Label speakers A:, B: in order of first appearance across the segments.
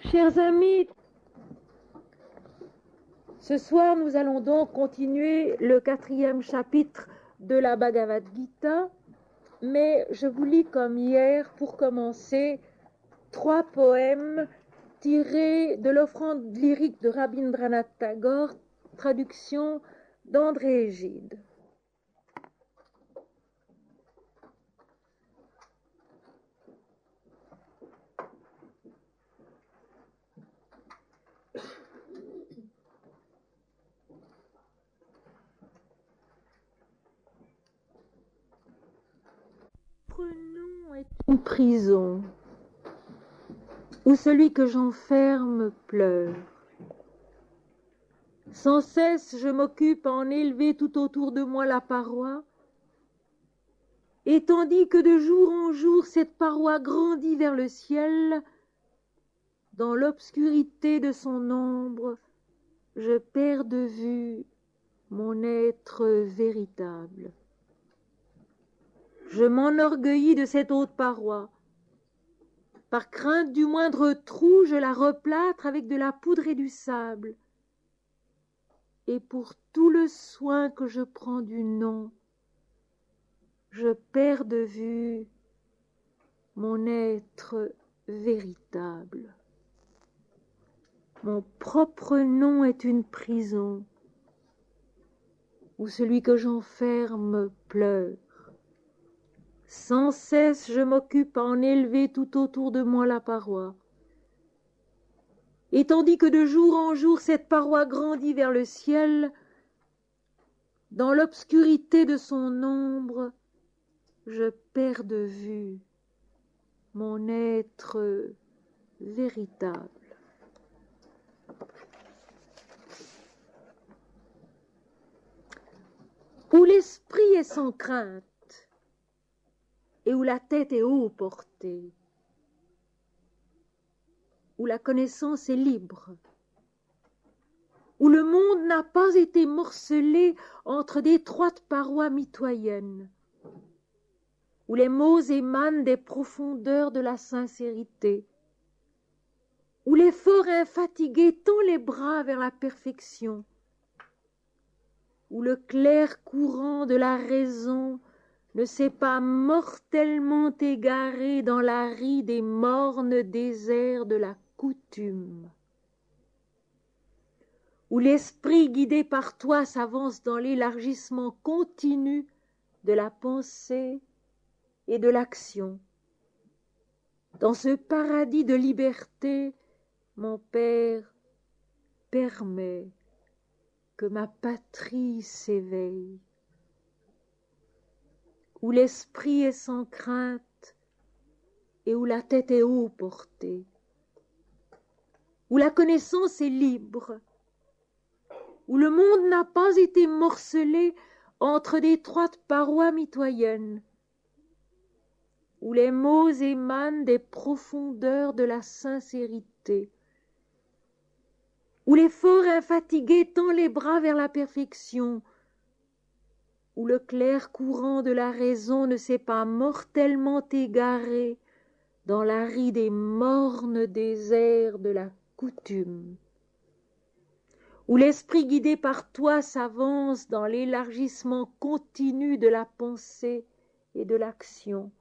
A: Chers amis, ce soir nous allons donc continuer le 4e chapitre de la Bhagavad Gita, mais je vous lis comme hier, pour commencer, 3 poèmes tirés de l'offrande lyrique de Rabindranath Tagore, traduction d'André Gide. Nom est une prison où celui que j'enferme pleure. Sans cesse je m'occupe à en élever tout autour de moi la paroi, et tandis que de jour en jour cette paroi grandit vers le ciel, dans l'obscurité de son ombre, je perds de vue mon être véritable. Je m'enorgueillis de cette haute paroi. Par crainte du moindre trou, je la replâtre avec de la poudre et du sable. Et pour tout le soin que je prends du nom, je perds de vue mon être véritable. Mon propre nom est une prison où celui que j'enferme pleure. Sans cesse je m'occupe à en élever tout autour de moi la paroi. Et tandis que de jour en jour cette paroi grandit vers le ciel, dans l'obscurité de son ombre, je perds de vue mon être véritable. Où l'esprit est sans crainte, et où la tête est haut portée, où la connaissance est libre, où le monde n'a pas été morcelé entre d'étroites parois mitoyennes, où les mots émanent des profondeurs de la sincérité, où l'effort infatigué tend les bras vers la perfection, où le clair courant de la raison ne s'est pas mortellement égaré dans l'aride et morne désert de la coutume, où l'esprit guidé par toi s'avance dans l'élargissement continu de la pensée et de l'action. Dans ce paradis de liberté, mon Père permet que ma patrie s'éveille, où l'esprit est sans crainte et où la tête est haut portée, où la connaissance est libre, où le monde n'a pas été morcelé entre d'étroites parois mitoyennes, où les mots émanent des profondeurs de la sincérité, où l'effort infatigué tend les bras vers la perfection, où le clair courant de la raison ne s'est pas mortellement égaré dans l'aride et morne désert de la coutume, où l'esprit guidé par toi s'avance dans l'élargissement continu de la pensée et de l'action.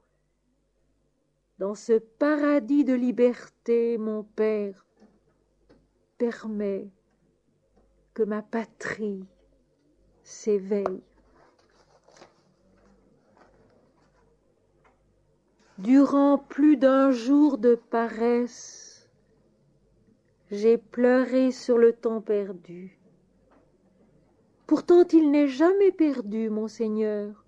A: Dans ce paradis de liberté, mon Père permet que ma patrie s'éveille. Durant plus d'un jour de paresse, j'ai pleuré sur le temps perdu. Pourtant il n'est jamais perdu, mon Seigneur.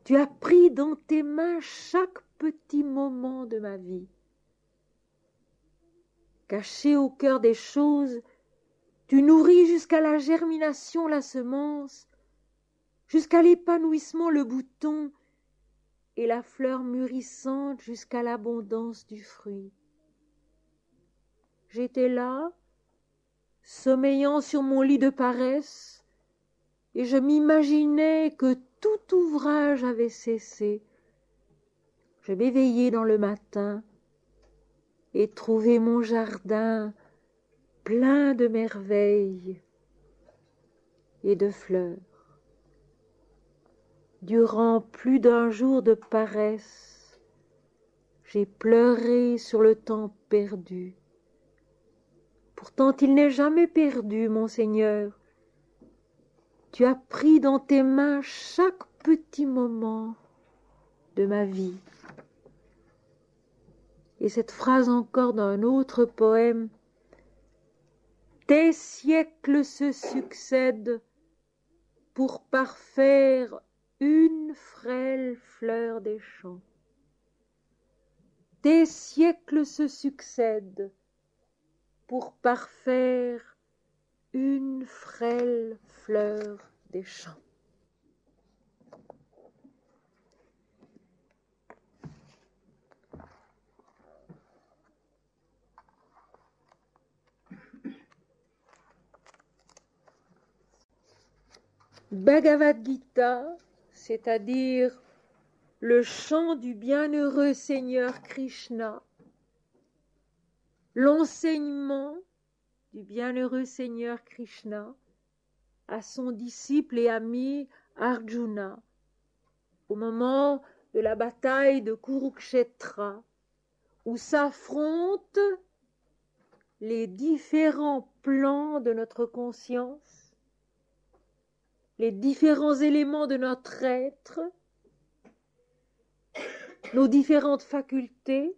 A: Tu as pris dans tes mains chaque petit moment de ma vie. Caché au cœur des choses, tu nourris jusqu'à la germination la semence, jusqu'à l'épanouissement le bouton, et la fleur mûrissante jusqu'à l'abondance du fruit. J'étais là, sommeillant sur mon lit de paresse, et je m'imaginais que tout ouvrage avait cessé. Je m'éveillais dans le matin, et trouver mon jardin plein de merveilles et de fleurs. Durant plus d'un jour de paresse, j'ai pleuré sur le temps perdu. Pourtant il n'est jamais perdu, mon Seigneur. Tu as pris dans tes mains chaque petit moment de ma vie. Et cette phrase encore d'un autre poème: tes siècles se succèdent pour parfaire une frêle fleur des champs. Tes siècles se succèdent pour parfaire une frêle fleur des champs. Bhagavad Gita, c'est-à-dire le chant du bienheureux Seigneur Krishna, l'enseignement du bienheureux Seigneur Krishna à son disciple et ami Arjuna au moment de la bataille de Kurukshetra, où s'affrontent les différents plans de notre conscience, les différents éléments de notre être, nos différentes facultés,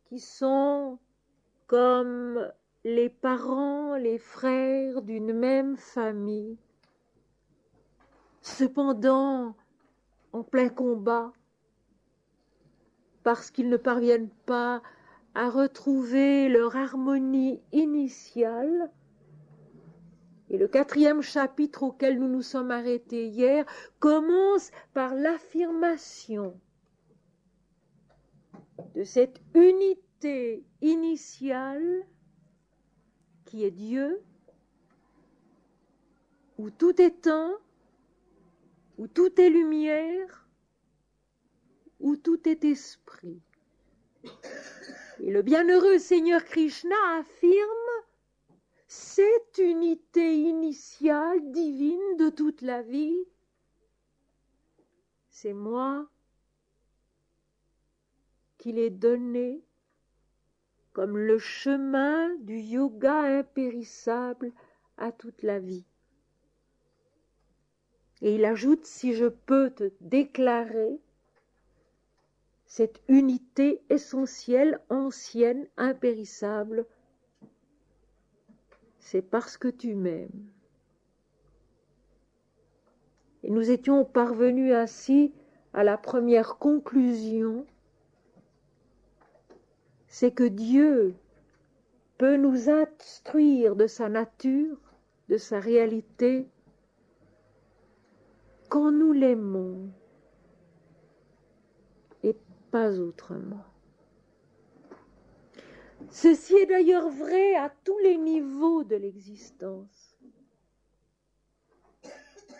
A: qui sont comme les parents, les frères d'une même famille, cependant en plein combat, parce qu'ils ne parviennent pas à retrouver leur harmonie initiale. Et le 4e chapitre auquel nous nous sommes arrêtés hier commence par l'affirmation de cette unité initiale qui est Dieu, où tout est un, où tout est lumière, où tout est esprit. Et le bienheureux Seigneur Krishna affirme cette unité initiale divine de toute la vie. C'est moi qui l'ai donné comme le chemin du yoga impérissable à toute la vie. Et il ajoute, si je peux te déclarer cette unité essentielle, ancienne, impérissable, c'est parce que tu m'aimes. Et nous étions parvenus ainsi à la première conclusion, c'est que Dieu peut nous instruire de sa nature, de sa réalité, quand nous l'aimons et pas autrement. Ceci est d'ailleurs vrai à tous les niveaux de l'existence.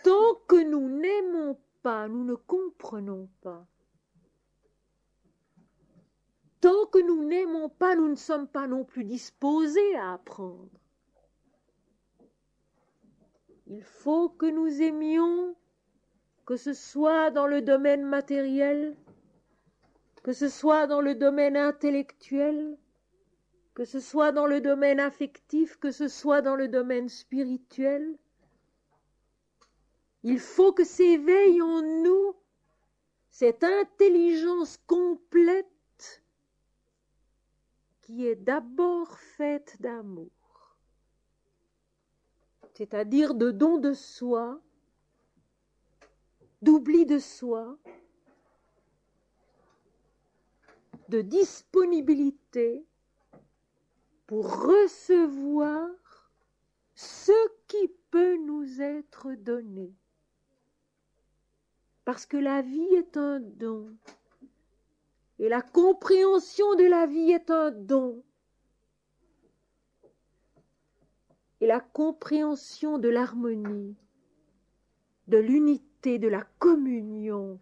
A: Tant que nous n'aimons pas, nous ne comprenons pas. Tant que nous n'aimons pas, nous ne sommes pas non plus disposés à apprendre. Il faut que nous aimions, que ce soit dans le domaine matériel, que ce soit dans le domaine intellectuel, que ce soit dans le domaine affectif, que ce soit dans le domaine spirituel. Il faut que s'éveille en nous cette intelligence complète qui est d'abord faite d'amour, c'est-à-dire de don de soi, d'oubli de soi, de disponibilité pour recevoir ce qui peut nous être donné. Parce que la vie est un don. Et la compréhension de la vie est un don. Et la compréhension de l'harmonie, de l'unité, de la communion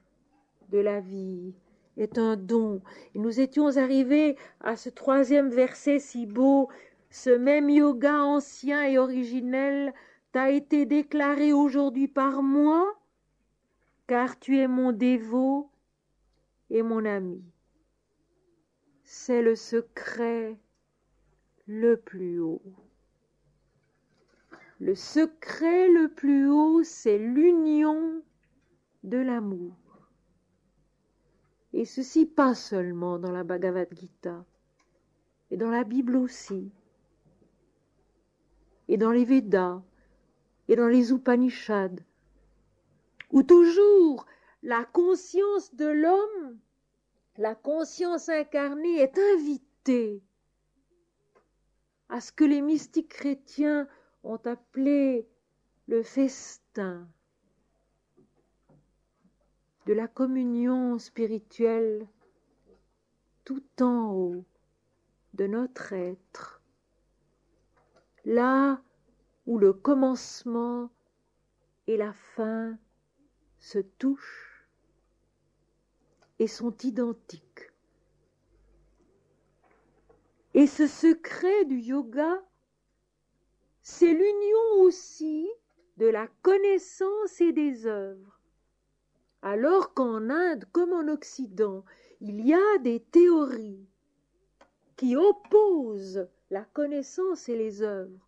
A: de la vie est un don. Et nous étions arrivés à ce 3e verset si beau. Ce même yoga ancien et originel t'a été déclaré aujourd'hui par moi, car tu es mon dévot et mon ami. C'est le secret le plus haut. Le secret le plus haut, c'est l'union de l'amour. Et ceci pas seulement dans la Bhagavad Gita, et dans la Bible aussi, et dans les Védas, et dans les Upanishads, où toujours la conscience de l'homme, la conscience incarnée est invitée à ce que les mystiques chrétiens ont appelé le festin de la communion spirituelle tout en haut de notre être, là où le commencement et la fin se touchent et sont identiques. Et ce secret du yoga, c'est l'union aussi de la connaissance et des œuvres. Alors qu'en Inde, comme en Occident, il y a des théories qui opposent la connaissance et les œuvres,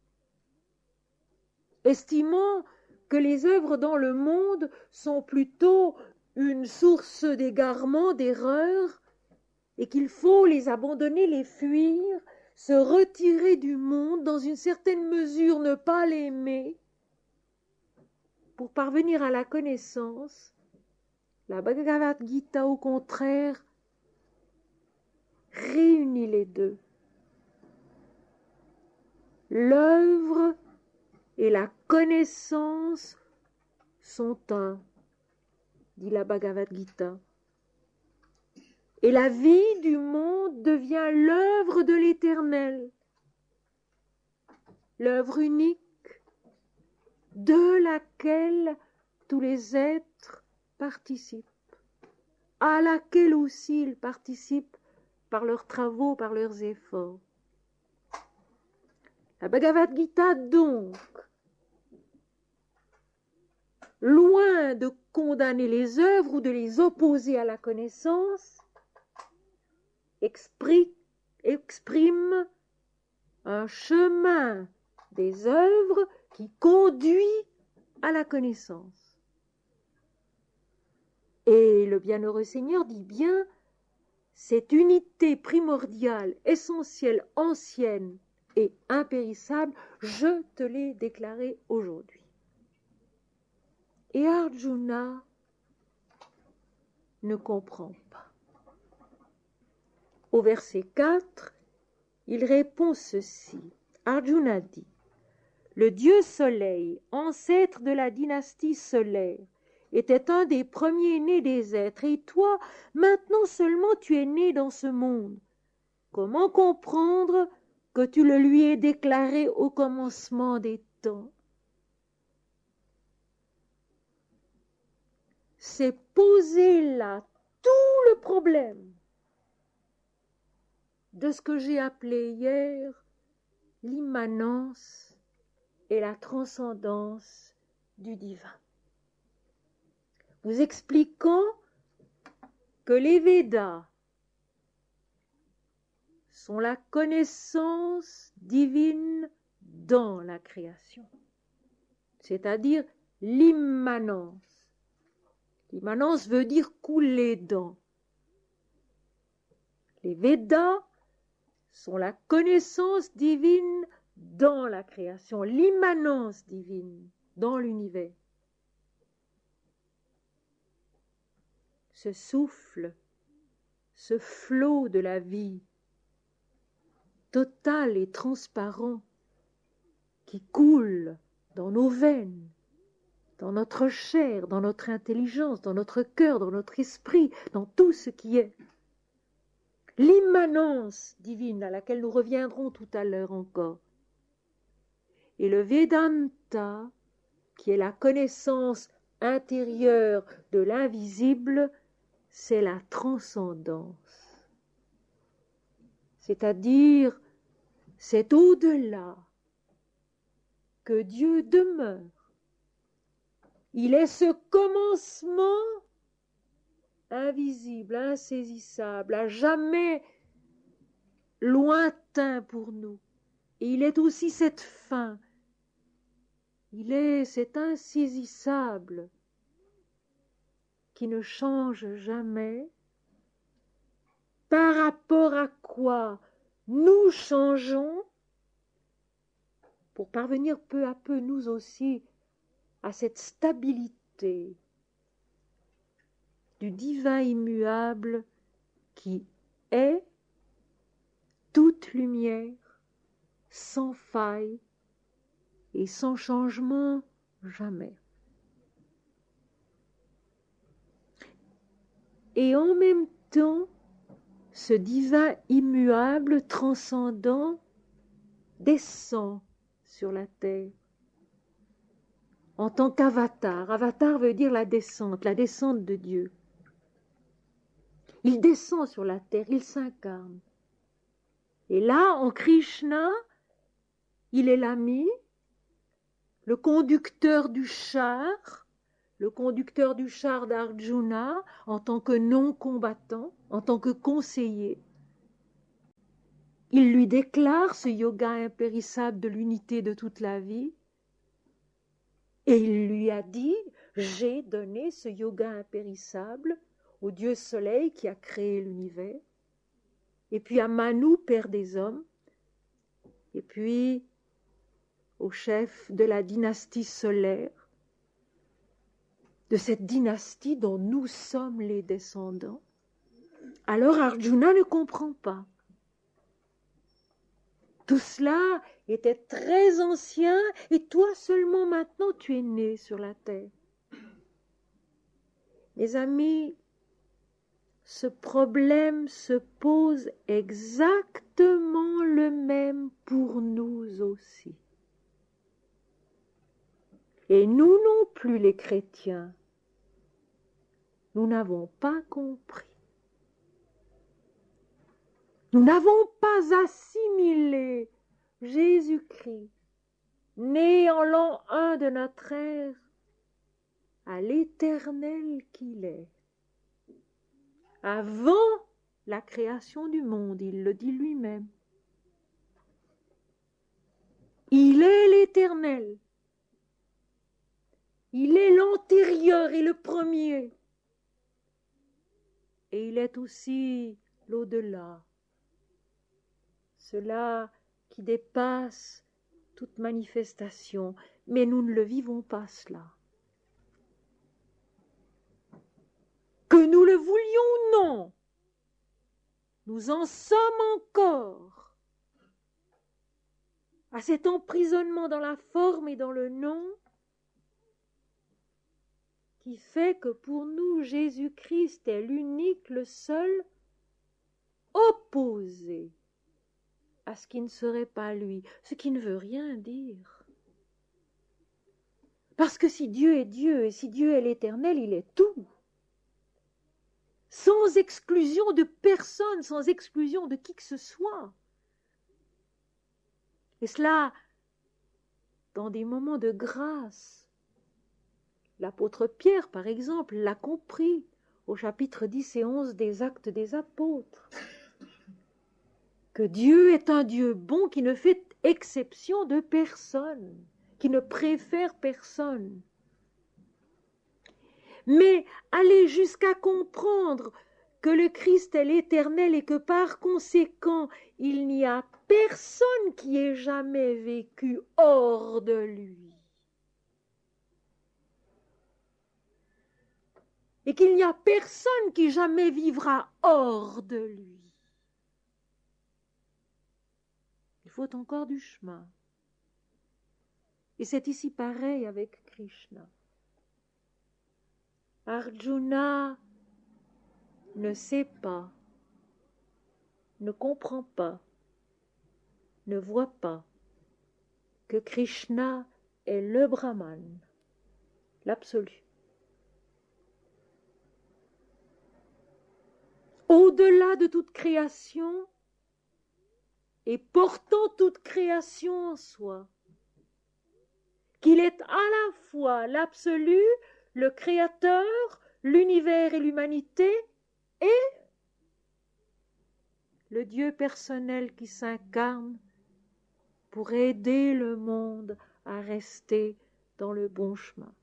A: estimant que les œuvres dans le monde sont plutôt une source d'égarement, d'erreur, et qu'il faut les abandonner, les fuir, se retirer du monde, dans une certaine mesure ne pas l'aimer, pour parvenir à la connaissance. La Bhagavad Gita, au contraire, réunit les deux. L'œuvre et la connaissance sont un, dit la Bhagavad Gita. Et la vie du monde devient l'œuvre de l'Éternel, l'œuvre unique de laquelle tous les êtres participent, à laquelle aussi ils participent par leurs travaux, par leurs efforts. La Bhagavad Gita, donc, loin de condamner les œuvres ou de les opposer à la connaissance, exprime un chemin des œuvres qui conduit à la connaissance. Et le bienheureux Seigneur dit bien, cette unité primordiale, essentielle, ancienne et impérissable, je te l'ai déclarée aujourd'hui. Et Arjuna ne comprend pas. Au verset 4, il répond ceci. Arjuna dit, le dieu soleil, ancêtre de la dynastie solaire, était un des premiers nés des êtres, et toi, maintenant seulement tu es né dans ce monde. Comment comprendre que tu le lui aies déclaré au commencement des temps? C'est poser là tout le problème de ce que j'ai appelé hier l'immanence et la transcendance du divin. Vous expliquant que les Védas sont la connaissance divine dans la création, c'est-à-dire l'immanence. L'immanence veut dire couler dans. Les Védas sont la connaissance divine dans la création, l'immanence divine dans l'univers. Ce souffle, ce flot de la vie, total et transparent, qui coule dans nos veines, dans notre chair, dans notre intelligence, dans notre cœur, dans notre esprit, dans tout ce qui est. L'immanence divine à laquelle nous reviendrons tout à l'heure encore. Et le Vedanta, qui est la connaissance intérieure de l'invisible, c'est la transcendance. C'est-à-dire, c'est au-delà que Dieu demeure. Il est ce commencement invisible, insaisissable, à jamais lointain pour nous. Et il est aussi cette fin. Il est cet insaisissable qui ne change jamais, par rapport à quoi nous changeons pour parvenir peu à peu, nous aussi, à cette stabilité du divin immuable qui est toute lumière, sans faille et sans changement jamais. Et en même temps, ce divin immuable, transcendant, descend sur la terre en tant qu'avatar. Avatar veut dire la descente de Dieu. Il descend sur la terre, il s'incarne. Et là, en Krishna, il est l'ami, le conducteur du char d'Arjuna en tant que non-combattant, en tant que conseiller. Il lui déclare ce yoga impérissable de l'unité de toute la vie. Et il lui a dit, j'ai donné ce yoga impérissable au Dieu Soleil qui a créé l'univers, et puis à Manu, père des hommes, et puis au chef de la dynastie solaire, de cette dynastie dont nous sommes les descendants. Alors Arjuna ne comprend pas. Tout cela était très ancien et toi seulement maintenant tu es né sur la terre. Mes amis, ce problème se pose exactement le même pour nous aussi. Et nous non plus les chrétiens, nous n'avons pas compris. Nous n'avons pas assimilé Jésus-Christ, né en l'an 1 de notre ère, à l'éternel qu'il est. Avant la création du monde, il le dit lui-même. Il est l'éternel. Il est l'antérieur et le premier. Et il est aussi l'au-delà. Cela qui dépasse toute manifestation. Mais nous ne le vivons pas cela. Que nous le voulions ou non, nous en sommes encore à cet emprisonnement dans la forme et dans le nom qui fait que pour nous, Jésus-Christ est l'unique, le seul, opposé à ce qui ne serait pas lui, ce qui ne veut rien dire. Parce que si Dieu est Dieu et si Dieu est l'Éternel, il est tout. Sans exclusion de personne, sans exclusion de qui que ce soit. Et cela, dans des moments de grâce. L'apôtre Pierre, par exemple, l'a compris au chapitre 10 et 11 des Actes des Apôtres. Que Dieu est un Dieu bon qui ne fait exception de personne, qui ne préfère personne. Mais aller jusqu'à comprendre que le Christ est l'Éternel et que par conséquent, il n'y a personne qui ait jamais vécu hors de lui. Et qu'il n'y a personne qui jamais vivra hors de lui. Il faut encore du chemin. Et c'est ici pareil avec Krishna. Arjuna ne sait pas, ne comprend pas, ne voit pas que Krishna est le Brahman, l'absolu. au-delà de toute création et portant toute création en soi, qu'il est à la fois l'absolu, le créateur, l'univers et l'humanité, et le Dieu personnel qui s'incarne pour aider le monde à rester dans le bon chemin.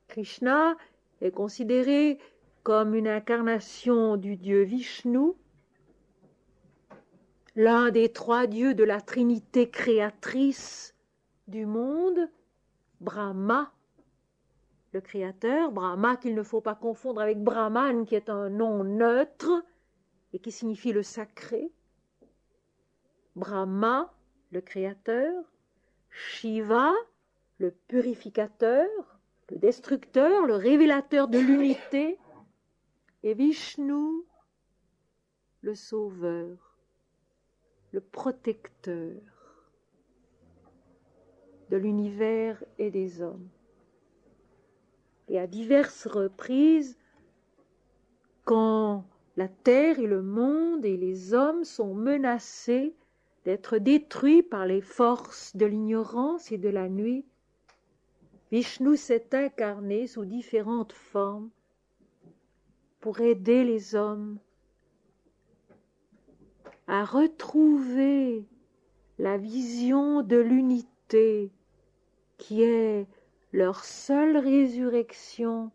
A: Krishna est considéré comme une incarnation du dieu Vishnu, l'un des trois dieux de la trinité créatrice du monde, Brahma, le créateur, Brahma qu'il ne faut pas confondre avec Brahman qui est un nom neutre et qui signifie le sacré. Brahma, le créateur, Shiva, le purificateur, le destructeur, le révélateur de l'unité, et Vishnu, le sauveur, le protecteur de l'univers et des hommes. Et à diverses reprises, quand la terre et le monde et les hommes sont menacés d'être détruits par les forces de l'ignorance et de la nuit, Vishnu s'est incarné sous différentes formes pour aider les hommes à retrouver la vision de l'unité qui est leur seule résurrection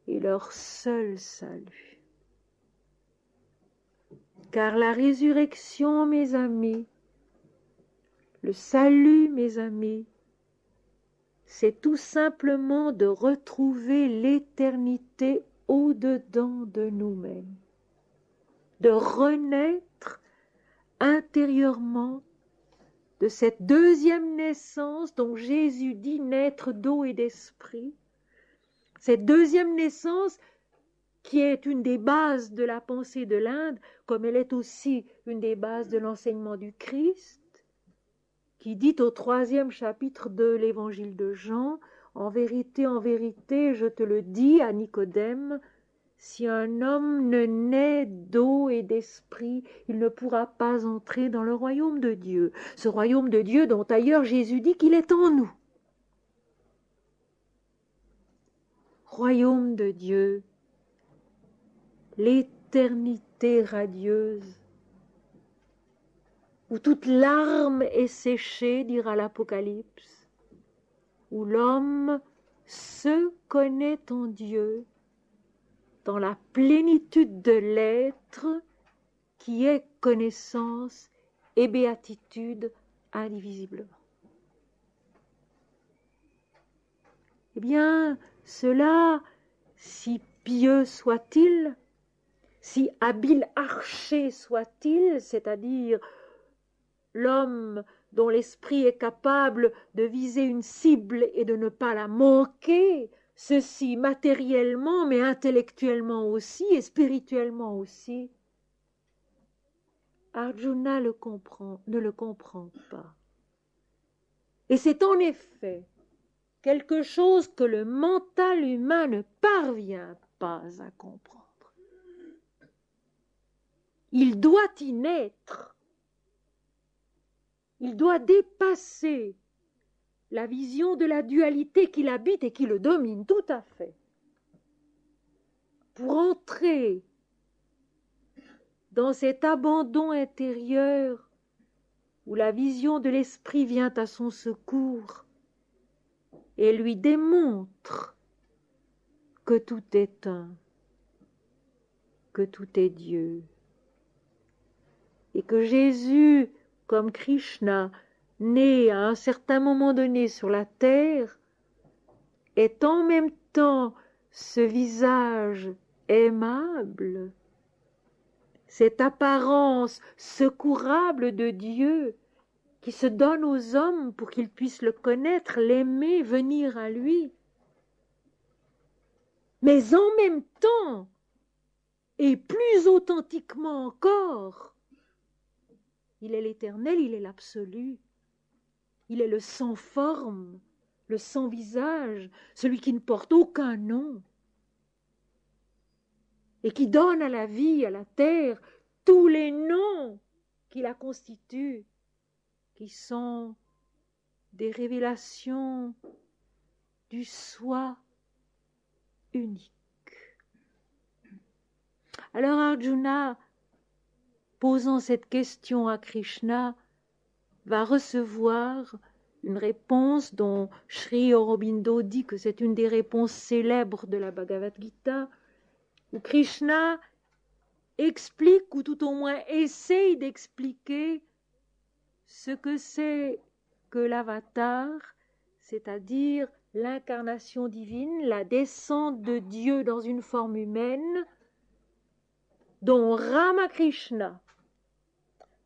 A: et leur seul salut. Car la résurrection, mes amis, le salut, mes amis, c'est tout simplement de retrouver l'éternité au-dedans de nous-mêmes, de renaître intérieurement de cette deuxième naissance dont Jésus dit naître d'eau et d'esprit, cette deuxième naissance qui est une des bases de la pensée de l'Inde, comme elle est aussi une des bases de l'enseignement du Christ, qui dit au 3e chapitre de l'évangile de Jean, en vérité, je te le dis à Nicodème, si un homme ne naît d'eau et d'esprit, il ne pourra pas entrer dans le royaume de Dieu. Ce royaume de Dieu dont ailleurs Jésus dit qu'il est en nous. Royaume de Dieu, l'éternité radieuse, où toute larme est séchée, dira l'Apocalypse, où l'homme se connaît en Dieu, dans la plénitude de l'être qui est connaissance et béatitude indivisiblement. Eh bien, cela, si pieux soit-il, si habile archer soit-il, c'est-à-dire l'homme dont l'esprit est capable de viser une cible et de ne pas la manquer, ceci matériellement, mais intellectuellement aussi et spirituellement aussi, Arjuna ne le comprend pas. Et c'est en effet quelque chose que le mental humain ne parvient pas à comprendre. Il doit y naître. Il doit dépasser la vision de la dualité qui l'habite et qui le domine tout à fait, pour entrer dans cet abandon intérieur où la vision de l'esprit vient à son secours et lui démontre que tout est un, que tout est Dieu, et que Jésus, comme Krishna, né à un certain moment donné sur la terre, est en même temps ce visage aimable, cette apparence secourable de Dieu qui se donne aux hommes pour qu'ils puissent le connaître, l'aimer, venir à lui. Mais en même temps, et plus authentiquement encore, il est l'éternel, il est l'absolu. Il est le sans forme, le sans visage, celui qui ne porte aucun nom. et qui donne à la vie, à la terre, tous les noms qui la constituent, qui sont des révélations du soi unique. Alors Arjuna, posant cette question à Krishna, va recevoir une réponse dont Sri Aurobindo dit que c'est une des réponses célèbres de la Bhagavad Gita, où Krishna explique, ou tout au moins essaye d'expliquer ce que c'est que l'avatar, c'est-à-dire l'incarnation divine, la descente de Dieu dans une forme humaine, dont Ramakrishna,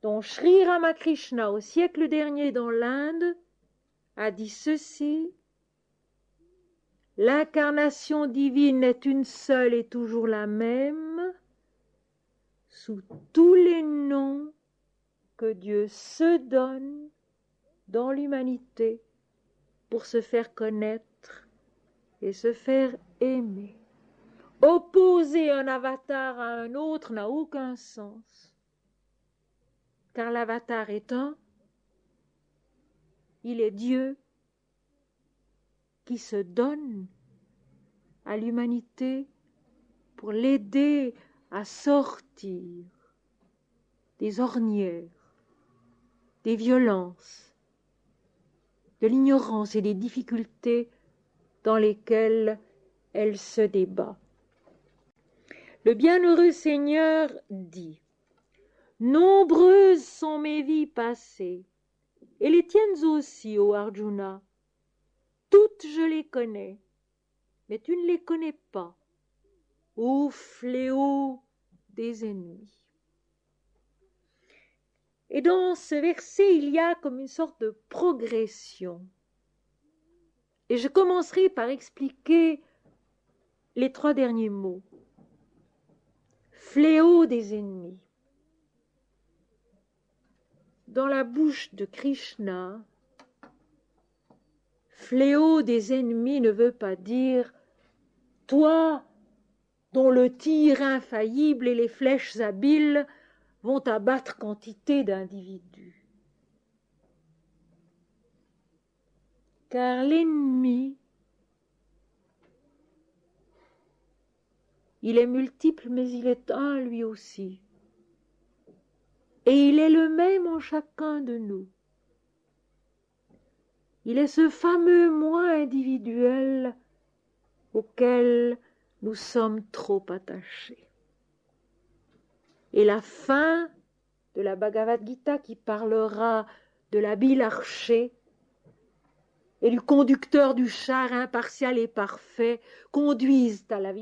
A: dont Sri Ramakrishna au siècle dernier dans l'Inde a dit ceci: l'incarnation divine est une seule et toujours la même, sous tous les noms que Dieu se donne dans l'humanité pour se faire connaître et se faire aimer. Opposer un avatar à un autre n'a aucun sens, car l'avatar est un, il est Dieu qui se donne à l'humanité pour l'aider à sortir des ornières, des violences, de l'ignorance et des difficultés dans lesquelles elle se débat. Le bienheureux Seigneur dit: nombreuses sont mes vies passées, et les tiennes aussi, ô Arjuna. Toutes je les connais, mais tu ne les connais pas, ô fléau des ennemis. Et dans ce verset, il y a comme une sorte de progression. Et je commencerai par expliquer les 3 derniers mots. Fléau des ennemis. Dans la bouche de Krishna, fléau des ennemis ne veut pas dire toi dont le tir infaillible et les flèches habiles vont abattre quantité d'individus. Car l'ennemi, il est multiple, mais il est un lui aussi. Et il est le même en chacun de nous. Il est ce fameux moi individuel auquel nous sommes trop attachés. Et la fin de la Bhagavad Gita, qui parlera de l'habile archer et du conducteur du char impartial et parfait, conduisent à la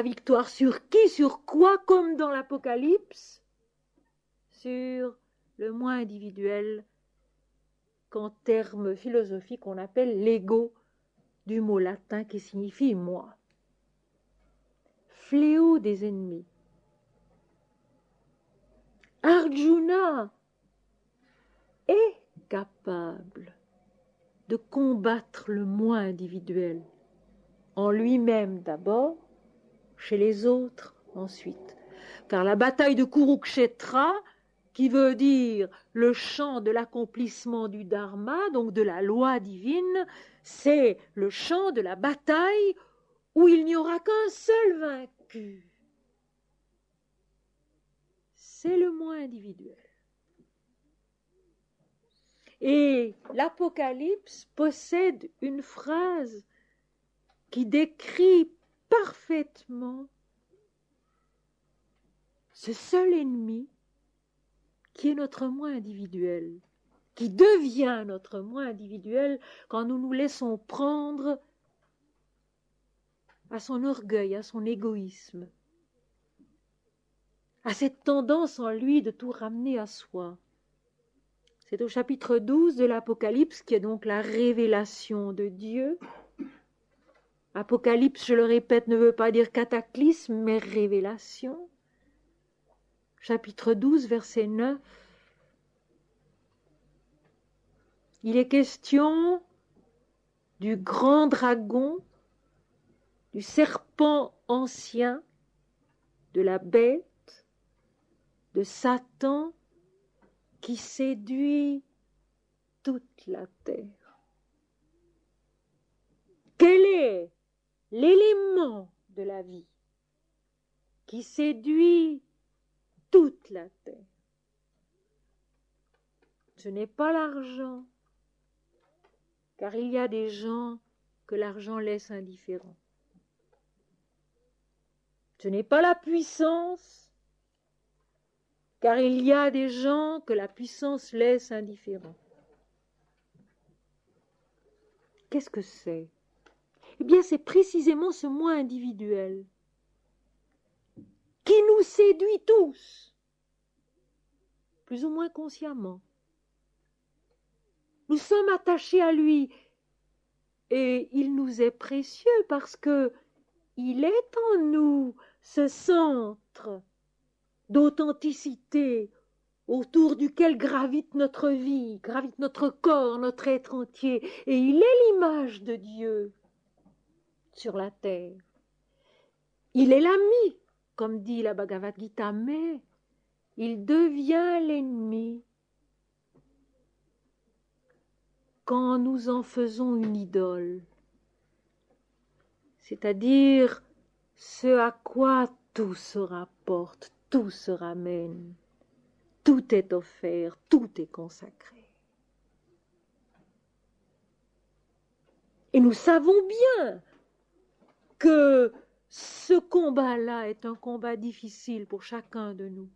A: victoire sur qui, sur quoi, comme dans l'Apocalypse, sur le moi individuel qu'en termes philosophiques on appelle l'ego, du mot latin qui signifie moi. Fléau des ennemis. Arjuna est capable de combattre le moi individuel, en lui-même d'abord, chez les autres ensuite. Car la bataille de Kurukshetra, qui veut dire le champ de l'accomplissement du dharma, donc de la loi divine, c'est le champ de la bataille où il n'y aura qu'un seul vaincu. C'est le moi individuel. Et l'Apocalypse possède une phrase qui décrit parfaitement ce seul ennemi qui est notre moi individuel, qui devient notre moi individuel quand nous nous laissons prendre à son orgueil, à son égoïsme, à cette tendance en lui de tout ramener à soi. C'est au chapitre 12 de l'Apocalypse qui est donc la révélation de Dieu. Apocalypse, je le répète, ne veut pas dire cataclysme, mais révélation. Chapitre 12, verset 9. Il est question du grand dragon, du serpent ancien, de la bête, de Satan, qui séduit toute la terre. Quel est l'élément de la vie qui séduit toute la terre? Ce n'est pas l'argent, car il y a des gens que l'argent laisse indifférents. Ce n'est pas la puissance, car il y a des gens que la puissance laisse indifférents. Qu'est-ce que c'est? Eh bien, c'est précisément ce moi individuel qui nous séduit tous, plus ou moins consciemment. Nous sommes attachés à lui et il nous est précieux parce que il est en nous ce centre d'authenticité autour duquel gravite notre vie, gravite notre corps, notre être entier, et il est l'image de Dieu sur la terre. Il est l'ami, comme dit la Bhagavad Gita, mais il devient l'ennemi quand nous en faisons une idole, c'est-à-dire ce à quoi tout se rapporte, tout se ramène, tout est offert, tout est consacré. Et nous savons bien que ce combat-là est un combat difficile pour chacun de nous.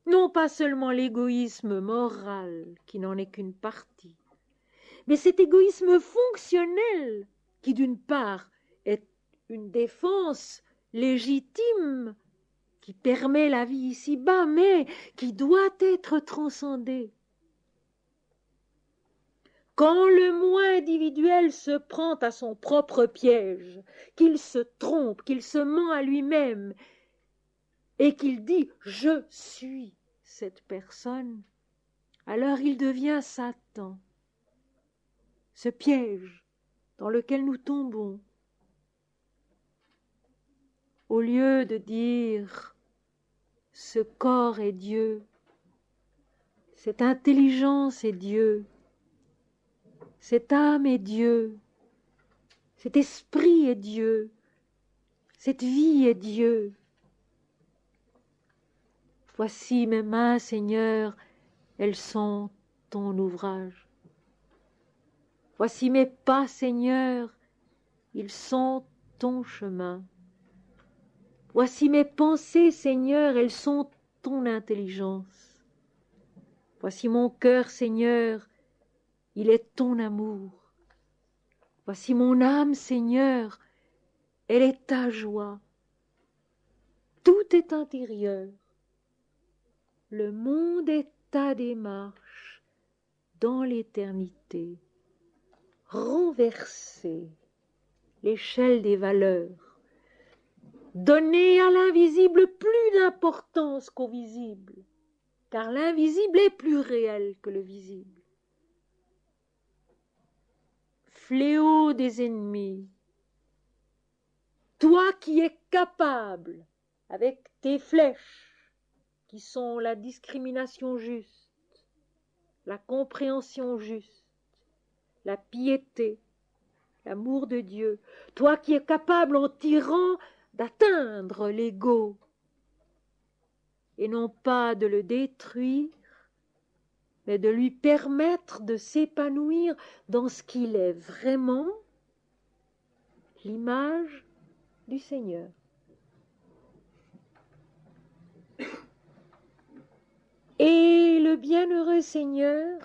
A: Non pas seulement l'égoïsme moral, qui n'en est qu'une partie, mais cet égoïsme fonctionnel, qui d'une part est une défense légitime, qui permet la vie ici-bas, mais qui doit être transcendé. Quand le moi individuel se prend à son propre piège, qu'il se trompe, qu'il se ment à lui-même, et qu'il dit « je suis cette personne », alors il devient Satan, ce piège dans lequel nous tombons. Au lieu de dire « ce corps est Dieu », cette intelligence est Dieu, cette âme est Dieu, cet esprit est Dieu, cette vie est Dieu. Voici mes mains, Seigneur, elles sont ton ouvrage. Voici mes pas, Seigneur, ils sont ton chemin. Voici mes pensées, Seigneur, elles sont ton intelligence. Voici mon cœur, Seigneur, il est ton amour. Voici mon âme, Seigneur, elle est ta joie. Tout est intérieur. Le monde est ta démarche dans l'éternité. Renverser l'échelle des valeurs. Donner à l'invisible plus d'importance qu'au visible, car l'invisible est plus réel que le visible. Fléau des ennemis, toi qui es capable, avec tes flèches, qui sont la discrimination juste, la compréhension juste, la piété, l'amour de Dieu, toi qui es capable en tirant d'atteindre l'ego, et non pas de le détruire, mais de lui permettre de s'épanouir dans ce qu'il est vraiment, l'image du Seigneur. Et le bienheureux Seigneur,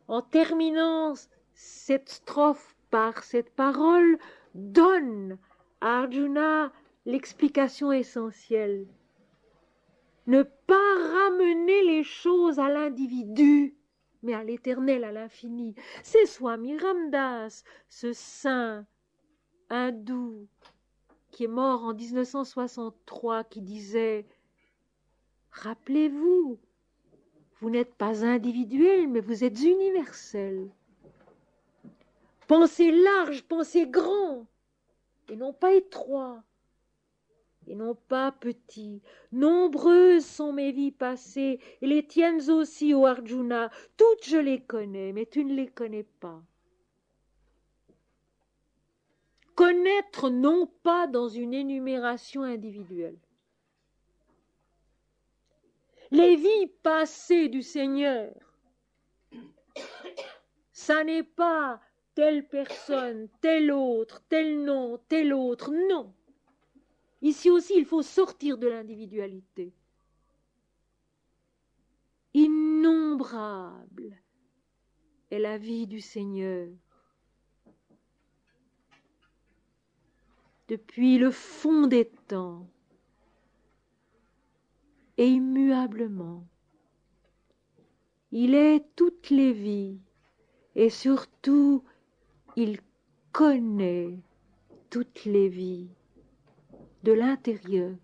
A: en terminant cette strophe par cette parole, donne à Arjuna l'explication essentielle. Ne pas ramener les choses à l'individu, mais à l'éternel, à l'infini. C'est Swami Ramdas, ce saint hindou qui est mort en 1963, qui disait « Rappelez-vous, vous n'êtes pas individuel, mais vous êtes universel. Pensez large, pensez grand, et non pas étroit. et non pas petit. Nombreuses sont mes vies passées, et les tiennes aussi, ô Arjuna. Toutes je les connais, mais tu ne les connais pas. Connaître non pas dans une énumération individuelle. Les vies passées du Seigneur, ça n'est pas telle personne, tel autre, tel nom, tel autre, non. Ici aussi, il faut sortir de l'individualité. Innombrable est la vie du Seigneur. Depuis le fond des temps et immuablement, il est toutes les vies et surtout, il connaît toutes les vies de l'intérieur.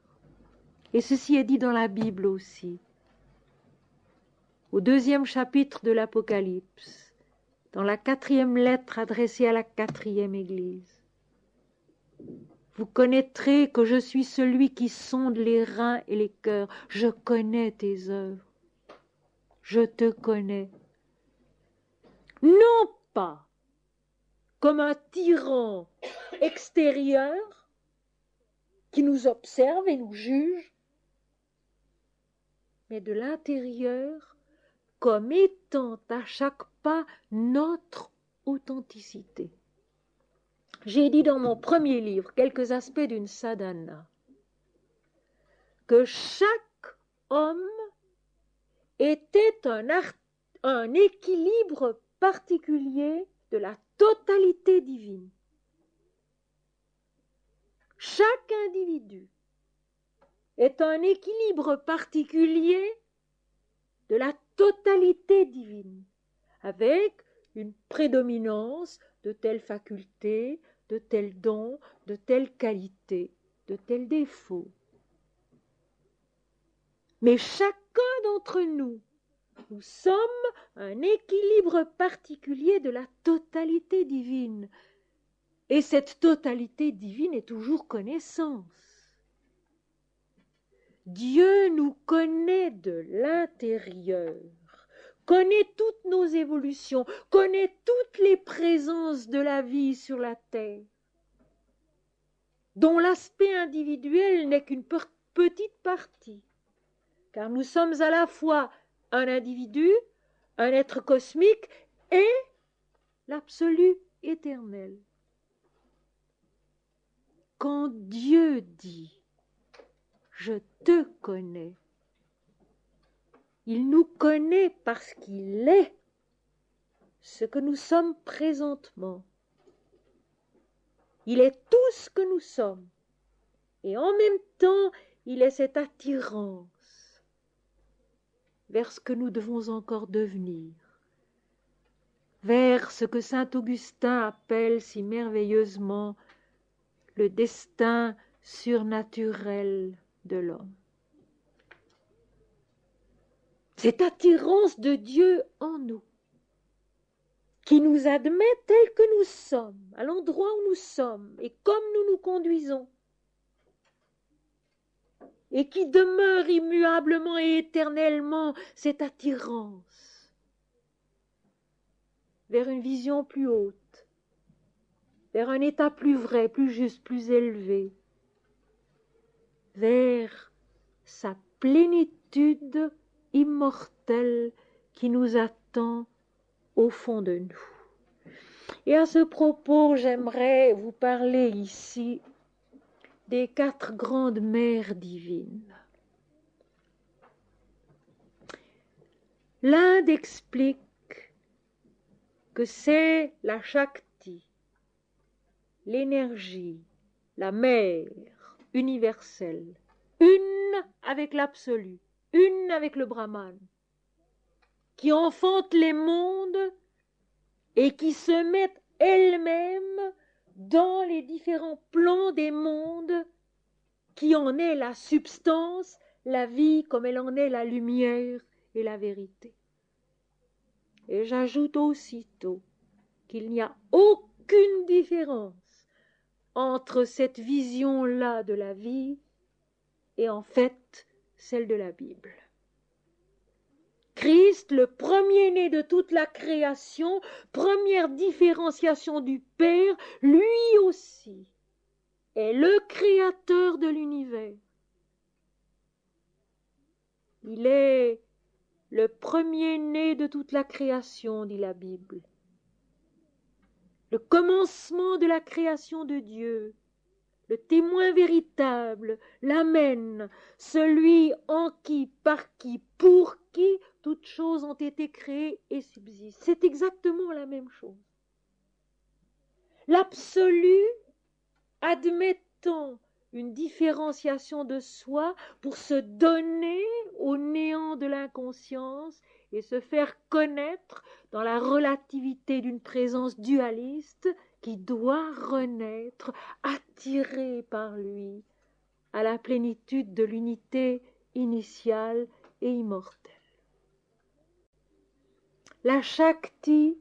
A: Et ceci est dit dans la Bible aussi. Au 2e chapitre de l'Apocalypse, dans la 4e lettre adressée à la 4e Église. Vous connaîtrez que je suis celui qui sonde les reins et les cœurs. Je connais tes œuvres. Je te connais. Non pas comme un tyran extérieur qui nous observe et nous juge, mais de l'intérieur comme étant à chaque pas notre authenticité. J'ai dit dans mon premier livre, Quelques aspects d'une sadhana, que chaque homme était un équilibre particulier de la totalité divine. Chaque individu est un équilibre particulier de la totalité divine, avec une prédominance de telle faculté, de tel don, de telle qualité, de tel défaut. Mais chacun d'entre nous, nous sommes un équilibre particulier de la totalité divine. Et cette totalité divine est toujours connaissance. Dieu nous connaît de l'intérieur, connaît toutes nos évolutions, connaît toutes les présences de la vie sur la terre, dont l'aspect individuel n'est qu'une petite partie, car nous sommes à la fois un individu, un être cosmique et l'absolu éternel. Quand Dieu dit « Je te connais », il nous connaît parce qu'il est ce que nous sommes présentement. Il est tout ce que nous sommes. Et en même temps, il est cette attirance vers ce que nous devons encore devenir, vers ce que saint Augustin appelle si merveilleusement le destin surnaturel de l'homme. Cette attirance de Dieu en nous, qui nous admet tels que nous sommes, à l'endroit où nous sommes et comme nous nous conduisons, et qui demeure immuablement et éternellement cette attirance vers une vision plus haute, vers un état plus vrai, plus juste, plus élevé, vers sa plénitude immortelle qui nous attend au fond de nous. Et à ce propos, j'aimerais vous parler ici des 4 grandes mères divines. L'Inde explique que c'est la Shakti, l'énergie, la mère universelle, une avec l'absolu, une avec le Brahman, qui enfante les mondes et qui se met elle-même dans les différents plans des mondes, qui en est la substance, la vie comme elle en est la lumière et la vérité. Et j'ajoute aussitôt qu'il n'y a aucune différence entre cette vision-là de la vie est en fait celle de la Bible. Christ, le premier-né de toute la création, première différenciation du Père, lui aussi est le créateur de l'univers. Il est le premier-né de toute la création, dit la Bible. Le commencement de la création de Dieu, le témoin véritable, l'Amen, celui en qui, par qui, pour qui toutes choses ont été créées et subsistent. C'est exactement la même chose. L'absolu, admettant une différenciation de soi pour se donner au néant de l'inconscience et se faire connaître dans la relativité d'une présence dualiste qui doit renaître, attirée par lui, à la plénitude de l'unité initiale et immortelle. La Shakti,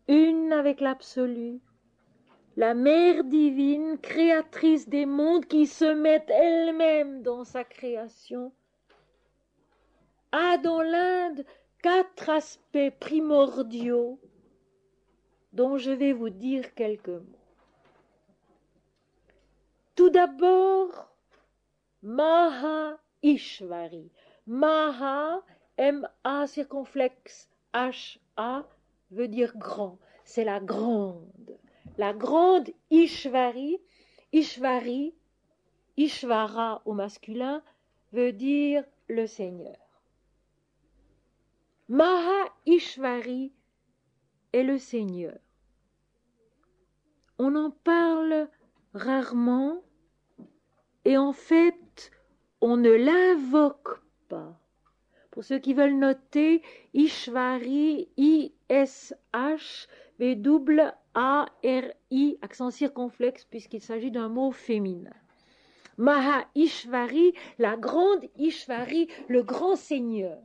A: une avec l'absolu, la mère divine, créatrice des mondes qui se met elle-même dans sa création, a dans l'Inde 4 aspects primordiaux dont je vais vous dire quelques mots. Tout d'abord, Maha Ishvari. Maha, M-A circonflexe H-A, veut dire grand. C'est la grande. La grande Ishvari, Ishvari, Ishvara au masculin, veut dire le Seigneur. Maha Ishvari est le Seigneur. On en parle rarement et en fait, on ne l'invoque pas. Pour ceux qui veulent noter, Ishvari, I-S-H-V-A-R-I, accent circonflexe puisqu'il s'agit d'un mot féminin. Maha Ishvari, la grande Ishvari, le grand Seigneur.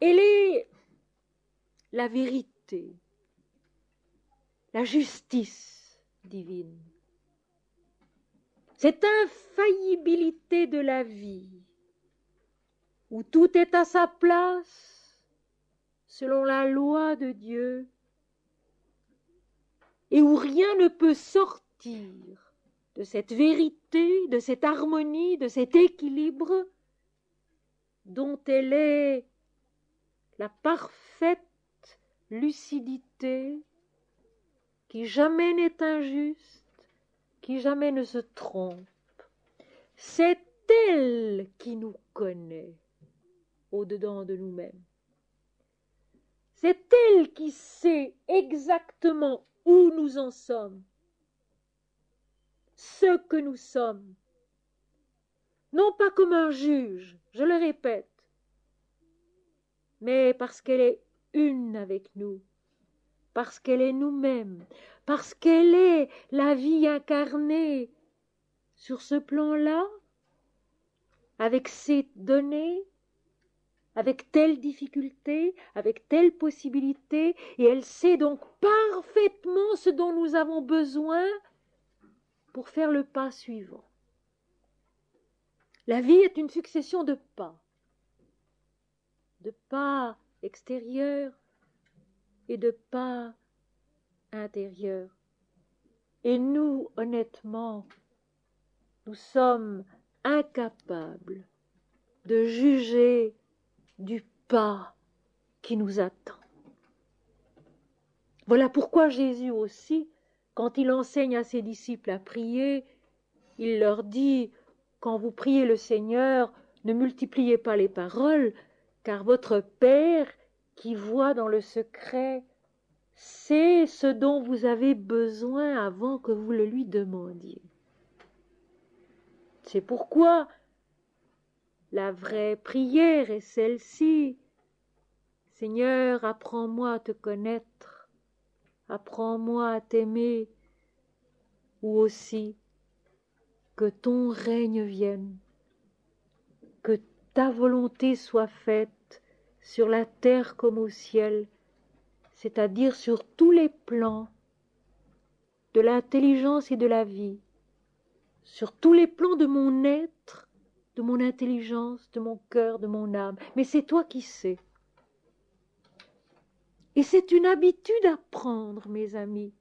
A: Elle est la vérité, la justice divine, cette infaillibilité de la vie, où tout est à sa place, selon la loi de Dieu, et où rien ne peut sortir de cette vérité, de cette harmonie, de cet équilibre, dont elle est la parfaite lucidité, qui jamais n'est injuste, qui jamais ne se trompe. C'est elle qui nous connaît au-dedans de nous-mêmes. C'est elle qui sait exactement où nous en sommes, ce que nous sommes. Non pas comme un juge, je le répète, mais parce qu'elle est une avec nous, parce qu'elle est nous-mêmes, parce qu'elle est la vie incarnée sur ce plan-là, avec ses données, avec telle difficulté, avec telle possibilité, et elle sait donc parfaitement ce dont nous avons besoin pour faire le pas suivant. La vie est une succession de pas extérieurs et de pas intérieurs. Et nous, honnêtement, nous sommes incapables de juger du pas qui nous attend. Voilà pourquoi Jésus aussi, quand il enseigne à ses disciples à prier, il leur dit, quand vous priez le Seigneur, ne multipliez pas les paroles, car votre Père, qui voit dans le secret, sait ce dont vous avez besoin avant que vous le lui demandiez. C'est pourquoi la vraie prière est celle-ci. Seigneur, apprends-moi à te connaître, apprends-moi à t'aimer, ou aussi que ton règne vienne, que ta volonté soit faite sur la terre comme au ciel, c'est-à-dire sur tous les plans de l'intelligence et de la vie, sur tous les plans de mon être, de mon intelligence, de mon cœur, de mon âme. Mais c'est toi qui sais. Et c'est une habitude à prendre, mes amis,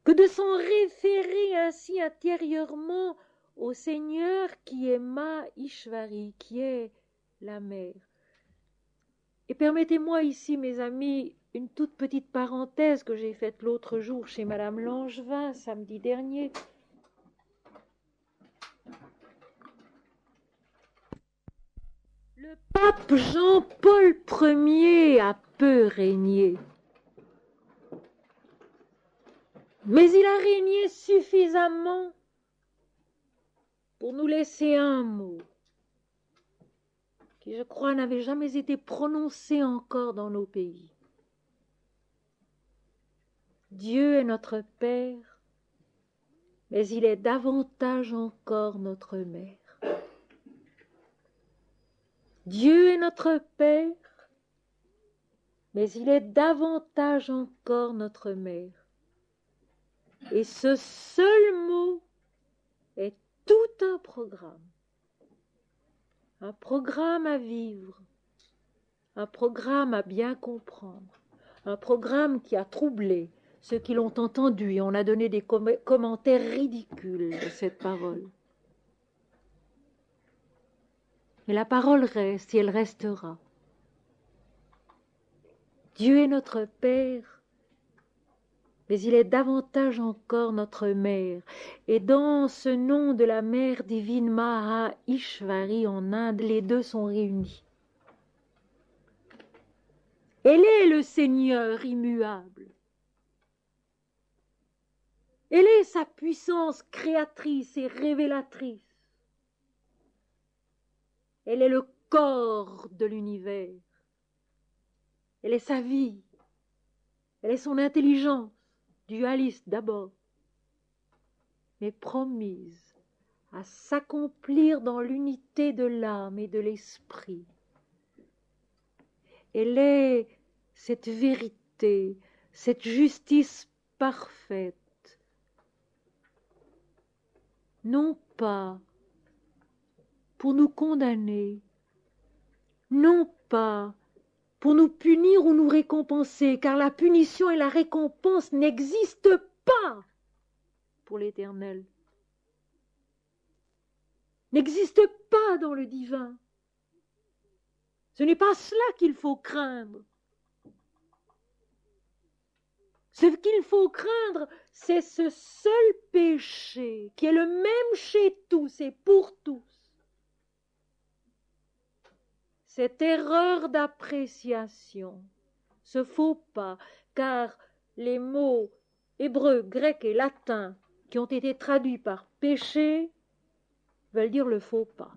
A: que de s'en référer ainsi intérieurement au Seigneur qui est Ma Ishvari, qui est la mère. Et permettez-moi ici, mes amis, une toute petite parenthèse que j'ai faite l'autre jour chez Madame Langevin, samedi dernier. Le pape Jean-Paul Ier a peu régné. Mais il a régné suffisamment pour nous laisser un mot qui, je crois, n'avait jamais été prononcé encore dans nos pays. Dieu est notre Père, mais il est davantage encore notre Mère. Dieu est notre Père, mais il est davantage encore notre Mère. Et ce seul mot est tout un programme à vivre, un programme à bien comprendre, un programme qui a troublé ceux qui l'ont entendu, et on a donné des commentaires ridicules de cette parole. Mais la parole reste et elle restera. Dieu est notre Père, mais il est davantage encore notre Mère. Et dans ce nom de la Mère divine Maha Ishvari en Inde, les deux sont réunis. Elle est le Seigneur immuable. Elle est sa puissance créatrice et révélatrice. Elle est le corps de l'univers. Elle est sa vie. Elle est son intelligence, dualiste d'abord, mais promise à s'accomplir dans l'unité de l'âme et de l'esprit. Elle est cette vérité, cette justice parfaite, non pas pour nous condamner, non pas pour nous punir ou nous récompenser, car la punition et la récompense n'existent pas pour l'Éternel, n'existent pas dans le divin. Ce n'est pas cela qu'il faut craindre. Ce qu'il faut craindre, c'est ce seul péché qui est le même chez tous et pour tous. Cette erreur d'appréciation, ce faux pas, car les mots hébreux, grecs et latins qui ont été traduits par péché veulent dire le faux pas.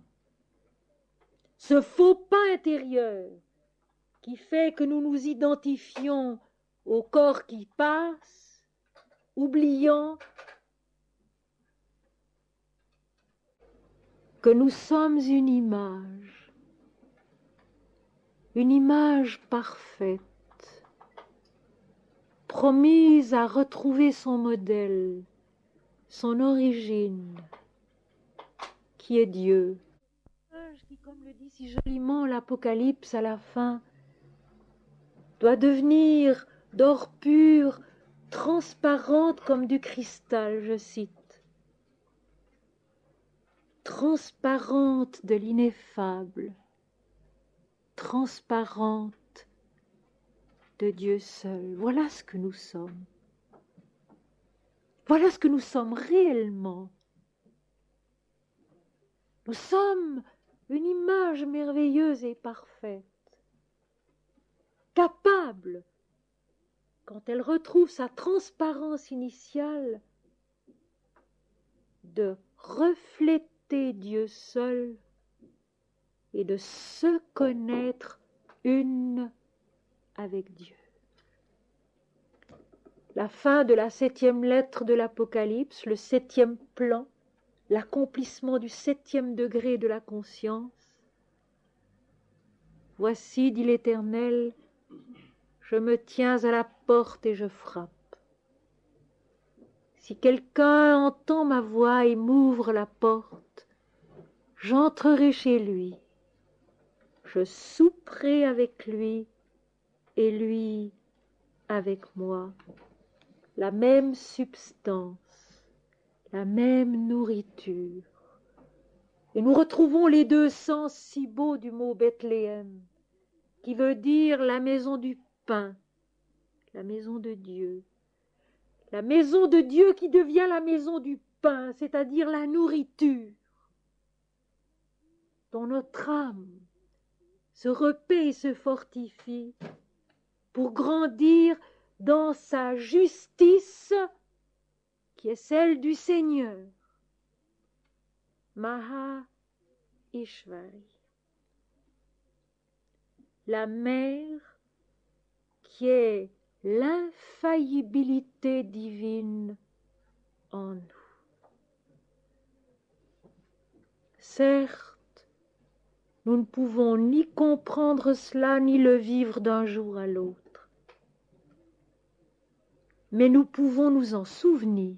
A: Ce faux pas intérieur qui fait que nous nous identifions au corps qui passe, oubliant que nous sommes une image parfaite, promise à retrouver son modèle, son origine, qui est Dieu. Qui, comme le dit si joliment l'Apocalypse à la fin, doit devenir d'or pur, transparente comme du cristal, je cite, transparente de l'ineffable, transparente de Dieu seul. Voilà ce que nous sommes. Voilà ce que nous sommes réellement. Nous sommes une image merveilleuse et parfaite, capable, quand elle retrouve sa transparence initiale, de refléter Dieu seul et de se connaître une avec Dieu. La fin de la 7e lettre de l'Apocalypse, le 7e plan, l'accomplissement du 7e degré de la conscience. Voici, dit l'Éternel, je me tiens à la porte et je frappe. Si quelqu'un entend ma voix et m'ouvre la porte, j'entrerai chez lui, je souperai avec lui et lui avec moi. La même substance, la même nourriture. Et nous retrouvons les deux sens si beaux du mot Bethléem, qui veut dire la maison du pain, la maison de Dieu. La maison de Dieu qui devient la maison du pain, c'est-à-dire la nourriture, dont notre âme se repaît et se fortifie pour grandir dans sa justice qui est celle du Seigneur. Maha Ishvari. La mère qui est l'infaillibilité divine en nous. Certes, nous ne pouvons ni comprendre cela, ni le vivre d'un jour à l'autre. Mais nous pouvons nous en souvenir.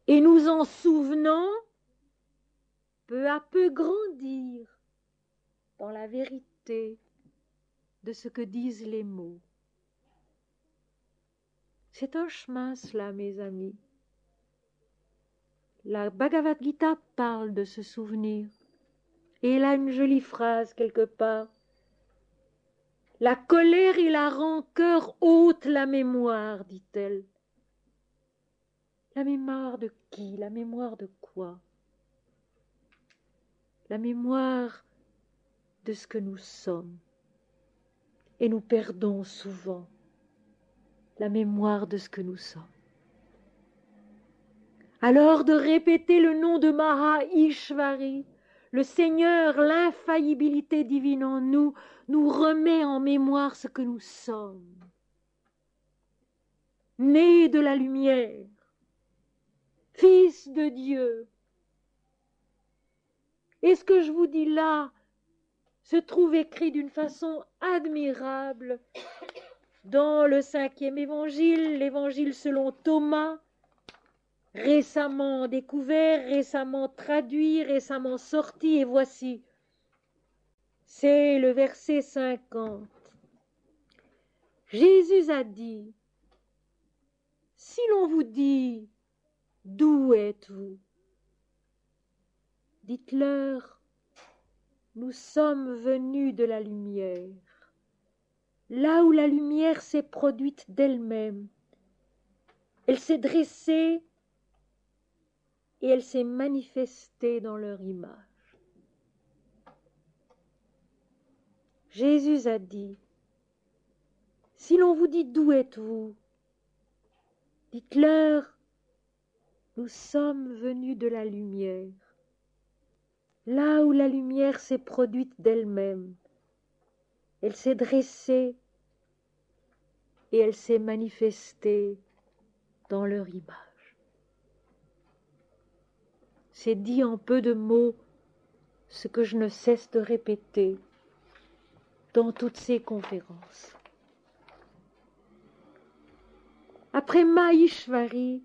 A: Et nous en souvenant, peu à peu grandir dans la vérité de ce que disent les mots. C'est un chemin, cela, mes amis. La Bhagavad Gita parle de ce souvenir. Et elle a une jolie phrase quelque part. La colère et la rancœur ôtent la mémoire, dit-elle. La mémoire de qui? La mémoire de quoi? La mémoire de ce que nous sommes. Et nous perdons souvent la mémoire de ce que nous sommes. Alors de répéter le nom de Maha Ishvari, le Seigneur, l'infaillibilité divine en nous, nous remet en mémoire ce que nous sommes. Nés de la lumière, fils de Dieu. Et ce que je vous dis là se trouve écrit d'une façon admirable dans le 5e évangile, l'évangile selon Thomas, récemment découvert, récemment traduit, récemment sorti, et voici, c'est le verset 50. Jésus a dit, si l'on vous dit, d'où êtes-vous? Dites-leur, nous sommes venus de la lumière, là où la lumière s'est produite d'elle-même. Elle s'est dressée et elle s'est manifestée dans leur image. Jésus a dit, si l'on vous dit d'où êtes-vous, dites-leur, nous sommes venus de la lumière, là où la lumière s'est produite d'elle-même. Elle s'est dressée et elle s'est manifestée dans leur image. C'est dit en peu de mots ce que je ne cesse de répéter dans toutes ces conférences. Après Mahishvari,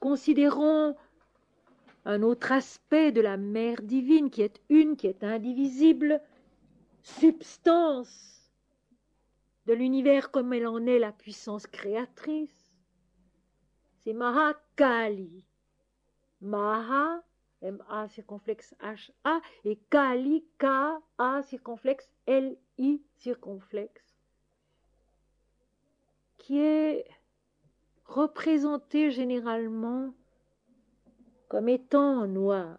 A: considérons un autre aspect de la mère divine qui est une, qui est indivisible, substance de l'univers comme elle en est la puissance créatrice. C'est Mahakali. Maha, M-A circonflexe H-A, et Kali, K-A circonflexe L-I circonflexe, qui est représenté généralement comme étant noir.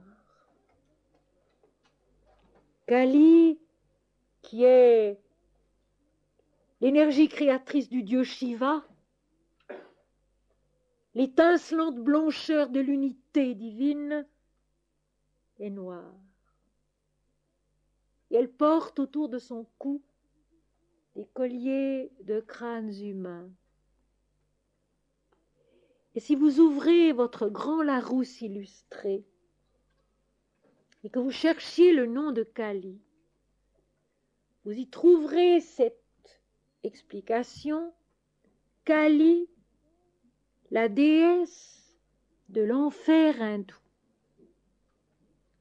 A: Kali, qui est l'énergie créatrice du dieu Shiva, l'étincelante blancheur de l'unité divine, est noire. Et elle porte autour de son cou des colliers de crânes humains. Et si vous ouvrez votre grand Larousse illustré et que vous cherchiez le nom de Kali, vous y trouverez cette explication. Kali la déesse de l'enfer hindou.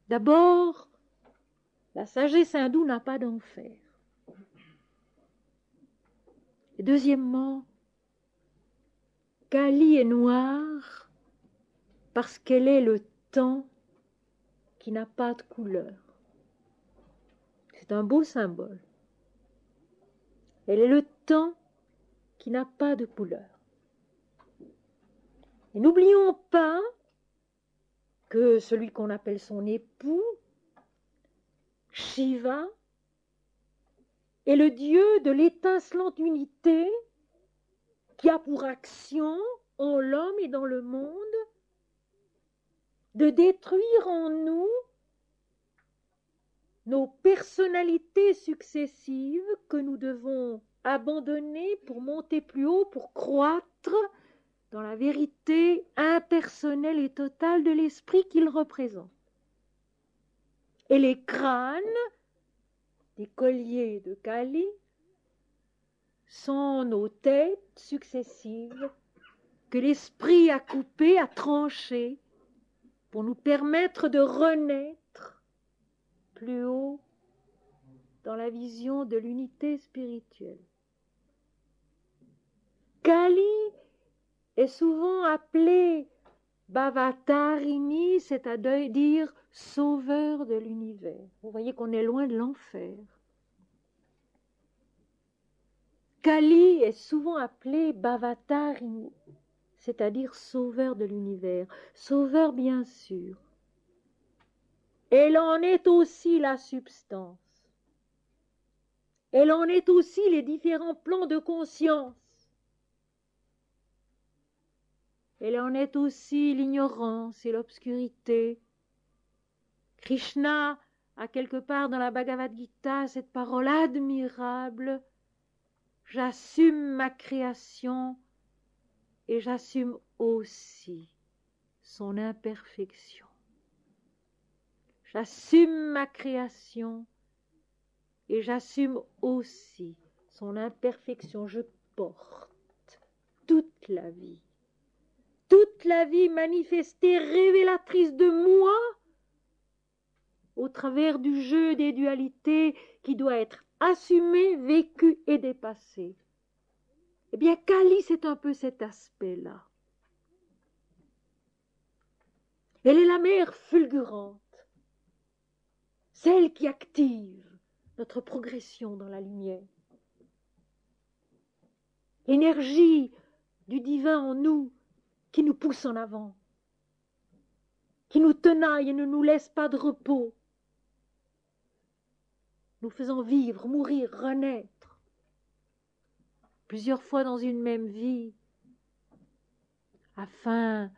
A: D'abord, la sagesse hindoue n'a pas d'enfer. Et deuxièmement, Kali est noire parce qu'elle est le temps qui n'a pas de couleur. C'est un beau symbole. Elle est le temps qui n'a pas de couleur. Et n'oublions pas que celui qu'on appelle son époux, Shiva, est le dieu de l'étincelante unité qui a pour action en l'homme et dans le monde de détruire en nous nos personnalités successives que nous devons abandonner pour monter plus haut, pour croître dans la vérité impersonnelle et totale de l'esprit qu'il représente. Et les crânes des colliers de Kali sont nos têtes successives que l'esprit a coupées, a tranchées, pour nous permettre de renaître plus haut dans la vision de l'unité spirituelle. Kali est souvent appelé Bhavatarini, c'est-à-dire sauveur de l'univers. Vous voyez qu'on est loin de l'enfer. Kali est souvent appelé Bhavatarini, c'est-à-dire sauveur de l'univers. Sauveur, bien sûr. Elle en est aussi la substance. Elle en est aussi les différents plans de conscience. Elle en est aussi l'ignorance et l'obscurité. Krishna a quelque part dans la Bhagavad Gita cette parole admirable: j'assume ma création et j'assume aussi son imperfection. J'assume ma création et j'assume aussi son imperfection. Je porte toute la vie manifestée, révélatrice de moi, au travers du jeu des dualités qui doit être assumé, vécu et dépassé. Eh bien, Kali, c'est un peu cet aspect-là. Elle est la mère fulgurante, celle qui active notre progression dans la lumière. L'énergie du divin en nous qui nous pousse en avant, qui nous tenaille et ne nous laisse pas de repos, nous faisant vivre, mourir, renaître, plusieurs fois dans une même vie, afin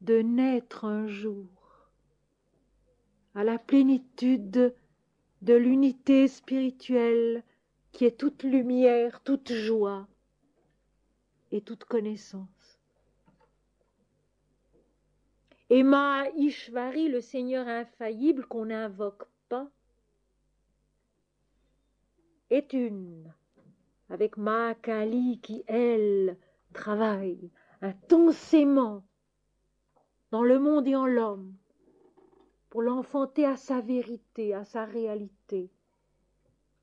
A: de naître un jour à la plénitude de l'unité spirituelle qui est toute lumière, toute joie et toute connaissance. Et Maheshwari, le Seigneur infaillible qu'on n'invoque pas, est une avec Mahakali qui, elle, travaille intensément dans le monde et en l'homme pour l'enfanter à sa vérité, à sa réalité,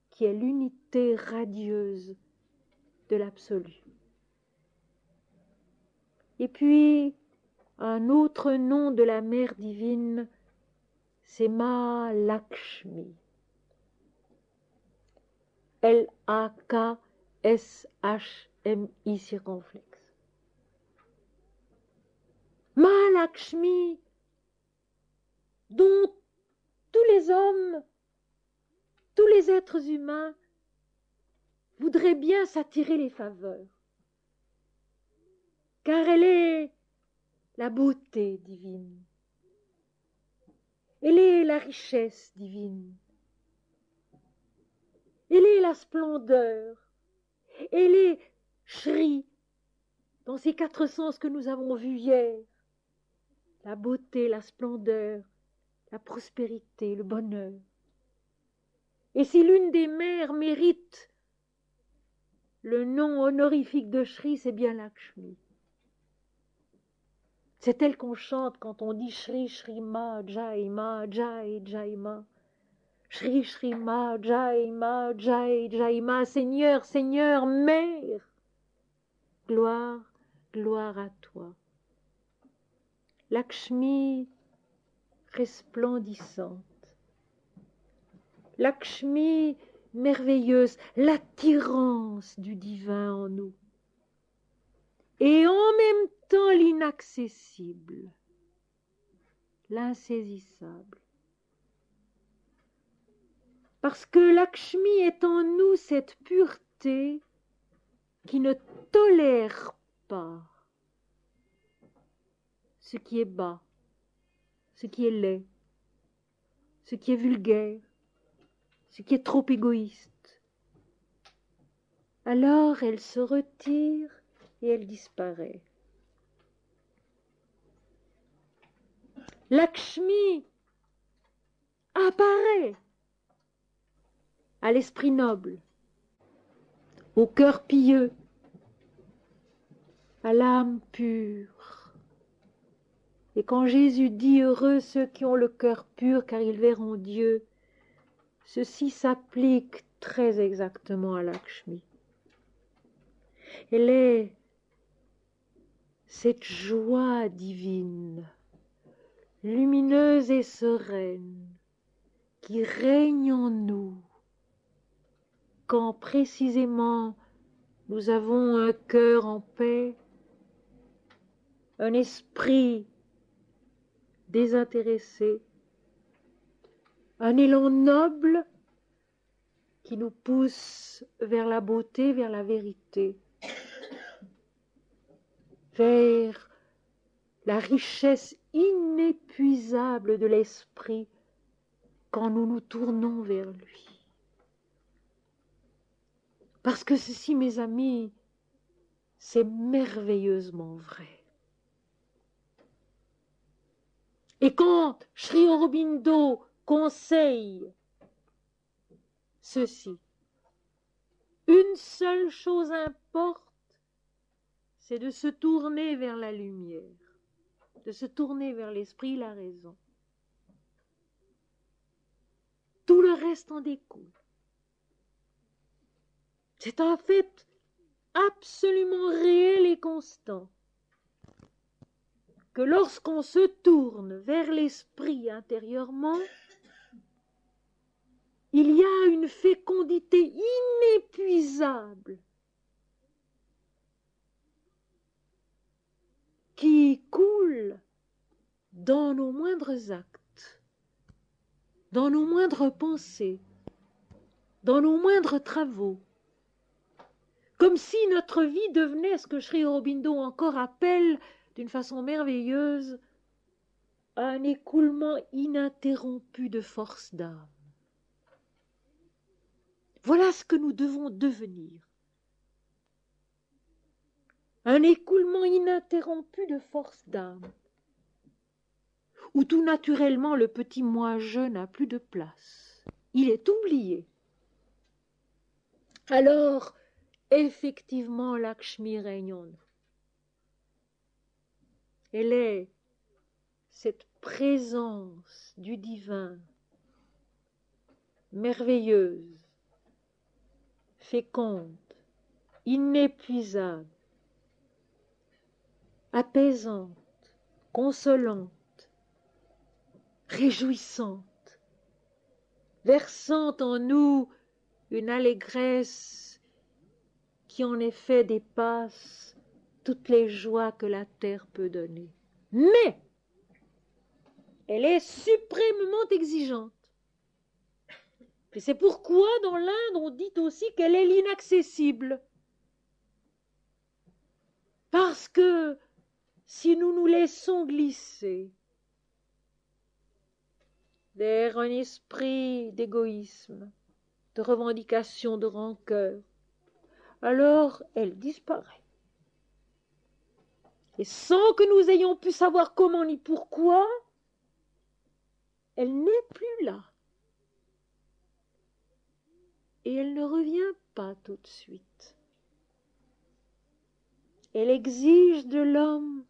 A: qui est l'unité radieuse de l'absolu. Et puis, un autre nom de la mère divine, c'est Mahalakshmi. L-A-K-S-H-M-I circonflexe. Mahalakshmi, dont tous les hommes, tous les êtres humains voudraient bien s'attirer les faveurs, car elle est la beauté divine, elle est la richesse divine, elle est la splendeur, elle est Shri, dans ces 4 sens que nous avons vus hier, la beauté, la splendeur, la prospérité, le bonheur. Et si l'une des mères mérite le nom honorifique de Shri, c'est bien Lakshmi. C'est elle qu'on chante quand on dit Shri Shri Ma Jai Ma Jai Jai Ma. Shri Shri Ma Jai Ma Jai Jai Ma. Seigneur, Seigneur, Mère. Gloire, gloire à toi. Lakshmi resplendissante. Lakshmi merveilleuse, l'attirance du divin en nous. Et en même temps l'inaccessible, l'insaisissable. Parce que Lakshmi est en nous cette pureté qui ne tolère pas ce qui est bas, ce qui est laid, ce qui est vulgaire, ce qui est trop égoïste. Alors elle se retire et elle disparaît. Lakshmi apparaît à l'esprit noble, au cœur pieux, à l'âme pure. Et quand Jésus dit « Heureux ceux qui ont le cœur pur, car ils verront Dieu », ceci s'applique très exactement à Lakshmi. Elle est cette joie divine, lumineuse et sereine, qui règne en nous, quand précisément nous avons un cœur en paix, un esprit désintéressé, un élan noble qui nous pousse vers la beauté, vers la vérité, vers la richesse inépuisable de l'esprit quand nous nous tournons vers lui. Parce que ceci, mes amis, c'est merveilleusement vrai. Et quand Sri Aurobindo conseille ceci, une seule chose importe, c'est de se tourner vers la lumière, de se tourner vers l'esprit, la raison. Tout le reste en découle. C'est un fait absolument réel et constant que lorsqu'on se tourne vers l'esprit intérieurement, il y a une fécondité inépuisable qui coule dans nos moindres actes, dans nos moindres pensées, dans nos moindres travaux, comme si notre vie devenait ce que Sri Aurobindo encore appelle d'une façon merveilleuse un écoulement ininterrompu de force d'âme. Voilà ce que nous devons devenir. Un écoulement ininterrompu de force d'âme, où tout naturellement le petit moi-je n'a plus de place. Il est oublié. Alors, effectivement, Lakshmi règne en nous. Elle est cette présence du divin, merveilleuse, féconde, inépuisable, apaisante, consolante, réjouissante, versant en nous une allégresse qui en effet dépasse toutes les joies que la terre peut donner. Mais elle est suprêmement exigeante. Et c'est pourquoi dans l'Inde on dit aussi qu'elle est l'inaccessible. Parce que si nous nous laissons glisser vers un esprit d'égoïsme, de revendication, de rancœur, alors elle disparaît. Et sans que nous ayons pu savoir comment ni pourquoi, elle n'est plus là. Et elle ne revient pas tout de suite. Elle exige de l'homme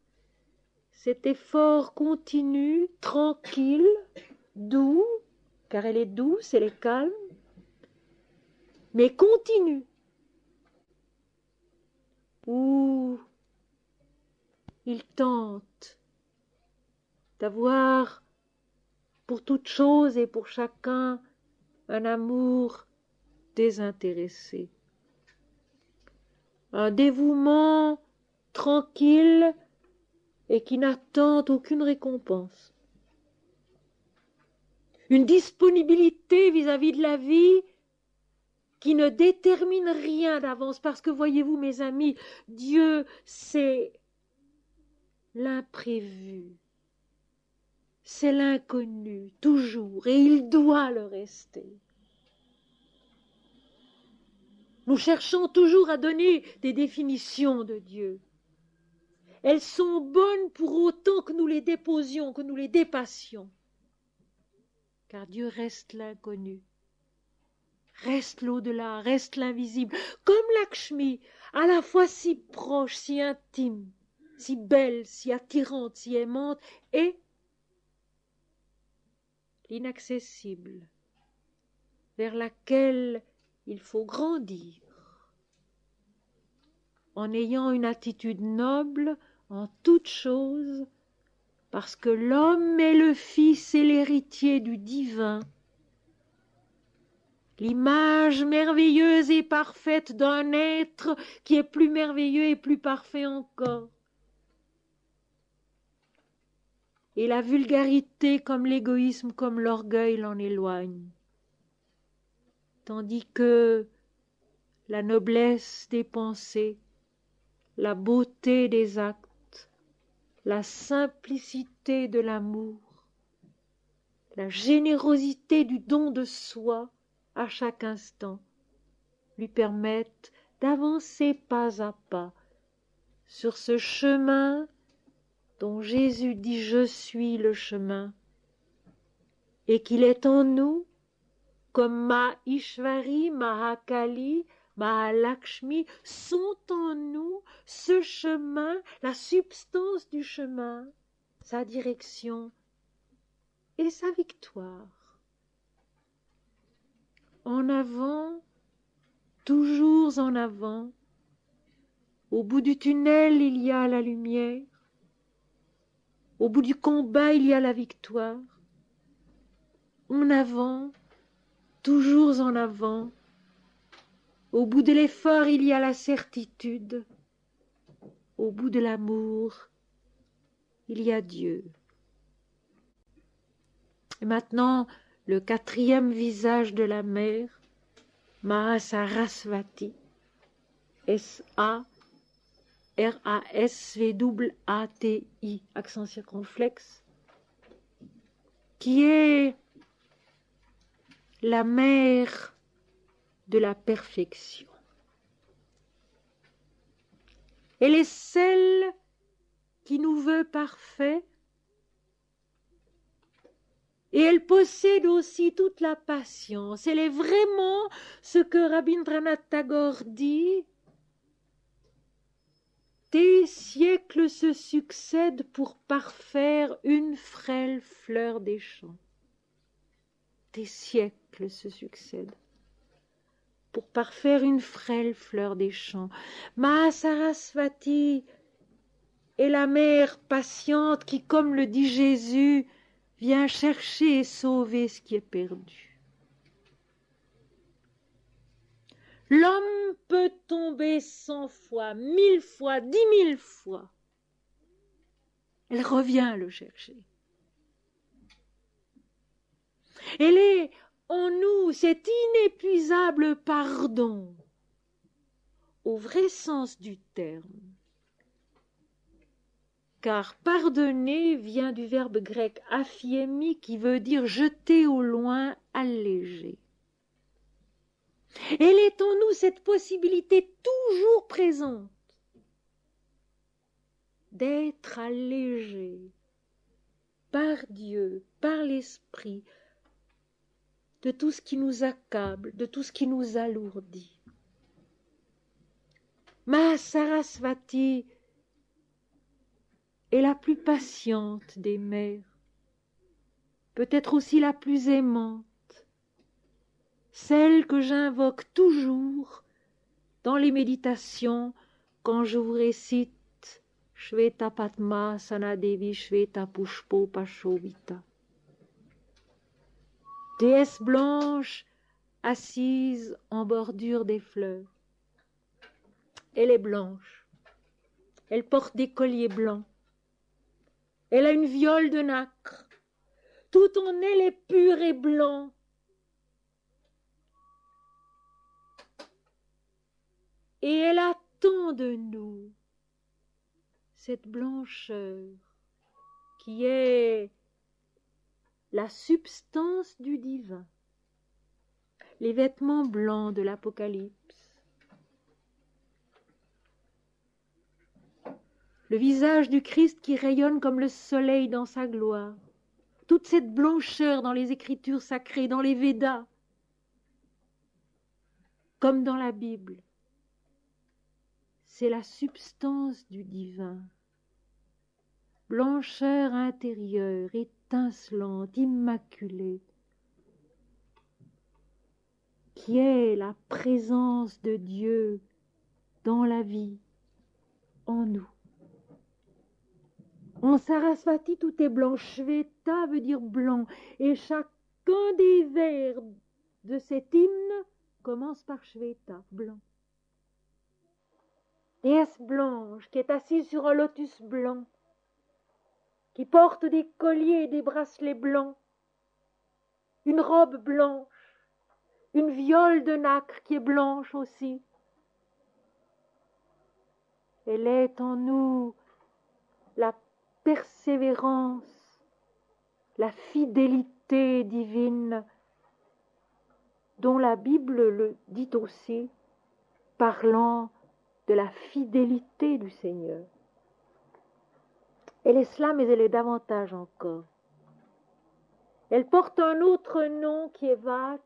A: cet effort continu, tranquille, doux, car elle est douce, elle est calme, mais continue, où il tente d'avoir pour toute chose et pour chacun un amour désintéressé, un dévouement tranquille et qui n'attend aucune récompense, une disponibilité vis-à-vis de la vie qui ne détermine rien d'avance, parce que voyez-vous mes amis, Dieu c'est l'imprévu, c'est l'inconnu toujours, et il doit le rester. Nous cherchons toujours à donner des définitions de Dieu. Elles sont bonnes pour autant que nous les déposions, que nous les dépassions. Car Dieu reste l'inconnu, reste l'au-delà, reste l'invisible, comme Lakshmi, à la fois si proche, si intime, si belle, si attirante, si aimante, et l'inaccessible, vers laquelle il faut grandir, en ayant une attitude noble en toute chose, parce que l'homme est le fils et l'héritier du divin, l'image merveilleuse et parfaite d'un être qui est plus merveilleux et plus parfait encore. Et la vulgarité comme l'égoïsme, comme l'orgueil l'en éloigne. Tandis que la noblesse des pensées, la beauté des actes, la simplicité de l'amour, la générosité du don de soi à chaque instant lui permettent d'avancer pas à pas sur ce chemin dont Jésus dit « Je suis le chemin » et qu'il est en nous comme Mahishvari, Mahakali, Mahalakshmi sont en nous ce chemin, la substance du chemin, sa direction et sa victoire. En avant, toujours en avant, au bout du tunnel il y a la lumière, au bout du combat il y a la victoire. En avant, toujours en avant, au bout de l'effort il y a la certitude, au bout de l'amour il y a Dieu. Et maintenant, le quatrième visage de la mer, Mahasarasvati, S-A-R-A-S-V-A-T-I, accent circonflexe, qui est la mère de la perfection. Elle est celle qui nous veut parfaits, et elle possède aussi toute la patience. Elle est vraiment ce que Rabindranath Tagore dit: des siècles se succèdent pour parfaire une frêle fleur des champs. Des siècles se succèdent pour parfaire une frêle fleur des champs. Mahasarasvati est la mère patiente qui, comme le dit Jésus, vient chercher et sauver ce qui est perdu. L'homme peut tomber 100 fois, 1000 fois, 10 000 fois. Elle revient le chercher. Elle est en nous cet inépuisable pardon, au vrai sens du terme. Car pardonner vient du verbe grec aphiemi qui veut dire jeter au loin, alléger. Elle est en nous cette possibilité toujours présente d'être allégé par Dieu, par l'Esprit, de tout ce qui nous accable, de tout ce qui nous alourdit. Mahasarasvati est la plus patiente des mères, peut-être aussi la plus aimante, celle que j'invoque toujours dans les méditations quand je vous récite Shveta Padma Sanadevi Shveta Pushpo Pashovita. Déesse blanche assise en bordure des fleurs. Elle est blanche, elle porte des colliers blancs, elle a une viole de nacre, tout en elle est pur et blanc. Et elle attend de nous cette blancheur qui est la substance du divin, les vêtements blancs de l'Apocalypse, le visage du Christ qui rayonne comme le soleil dans sa gloire, toute cette blancheur dans les Écritures sacrées, dans les Védas, comme dans la Bible. C'est la substance du divin, blancheur intérieure, étincelante, immaculée, qui est la présence de Dieu dans la vie, en nous. En Sarasvati, tout est blanc. Shveta veut dire blanc. Et chacun des vers de cet hymne commence par Shveta, blanc. Déesse blanche qui est assise sur un lotus blanc, qui porte des colliers et des bracelets blancs, une robe blanche, une viole de nacre qui est blanche aussi. Elle est en nous la persévérance, la fidélité divine, dont la Bible le dit aussi, parlant de la fidélité du Seigneur. Elle est cela, mais elle est davantage encore. Elle porte un autre nom qui est Vach,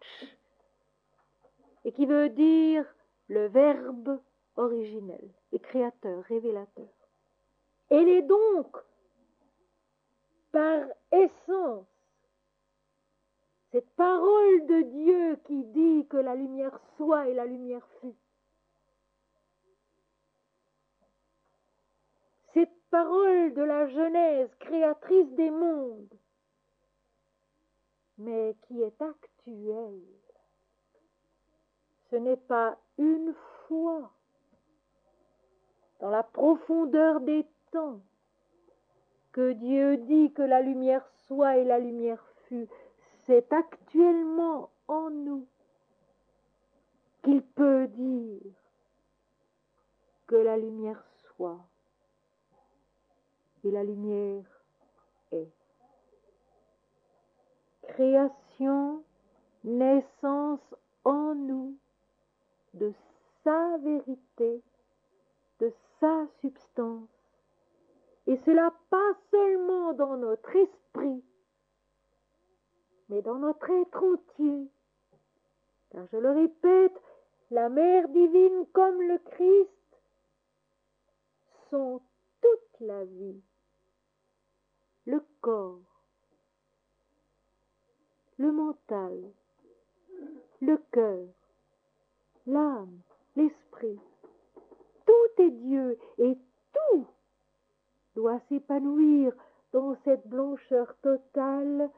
A: et qui veut dire le Verbe originel, et créateur, révélateur. Elle est donc, par essence, cette parole de Dieu qui dit que la lumière soit et la lumière fut. Cette parole de la Genèse, créatrice des mondes, mais qui est actuelle. Ce n'est pas une fois, dans la profondeur des temps, que Dieu dit que la lumière soit et la lumière fut. C'est actuellement en nous qu'il peut dire que la lumière soit et la lumière est. Création, naissance en nous de sa vérité, de sa substance. Et cela pas seulement dans notre esprit, mais dans notre être entier. Car je le répète, la Mère divine comme le Christ sont toute la vie, le corps, le mental, le cœur, l'âme, l'esprit. Tout est Dieu et tout doit s'épanouir dans cette blancheur totale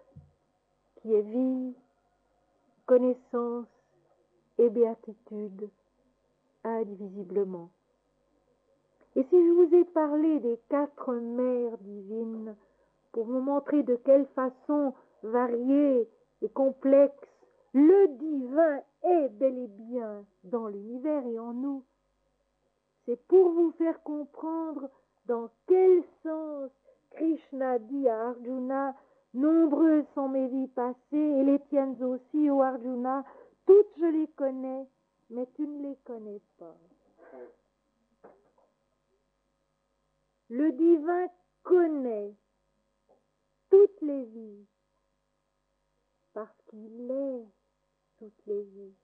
A: qui est vie, connaissance et béatitude indivisiblement. Et si je vous ai parlé des 4 mères divines pour vous montrer de quelle façon variée et complexe le divin est bel et bien dans l'univers et en nous, c'est pour vous faire comprendre dans quel sens Krishna dit à Arjuna: nombreuses sont mes vies passées et les tiennes aussi, ô Arjuna, toutes je les connais, mais tu ne les connais pas. Le divin connaît toutes les vies parce qu'il est toutes les vies.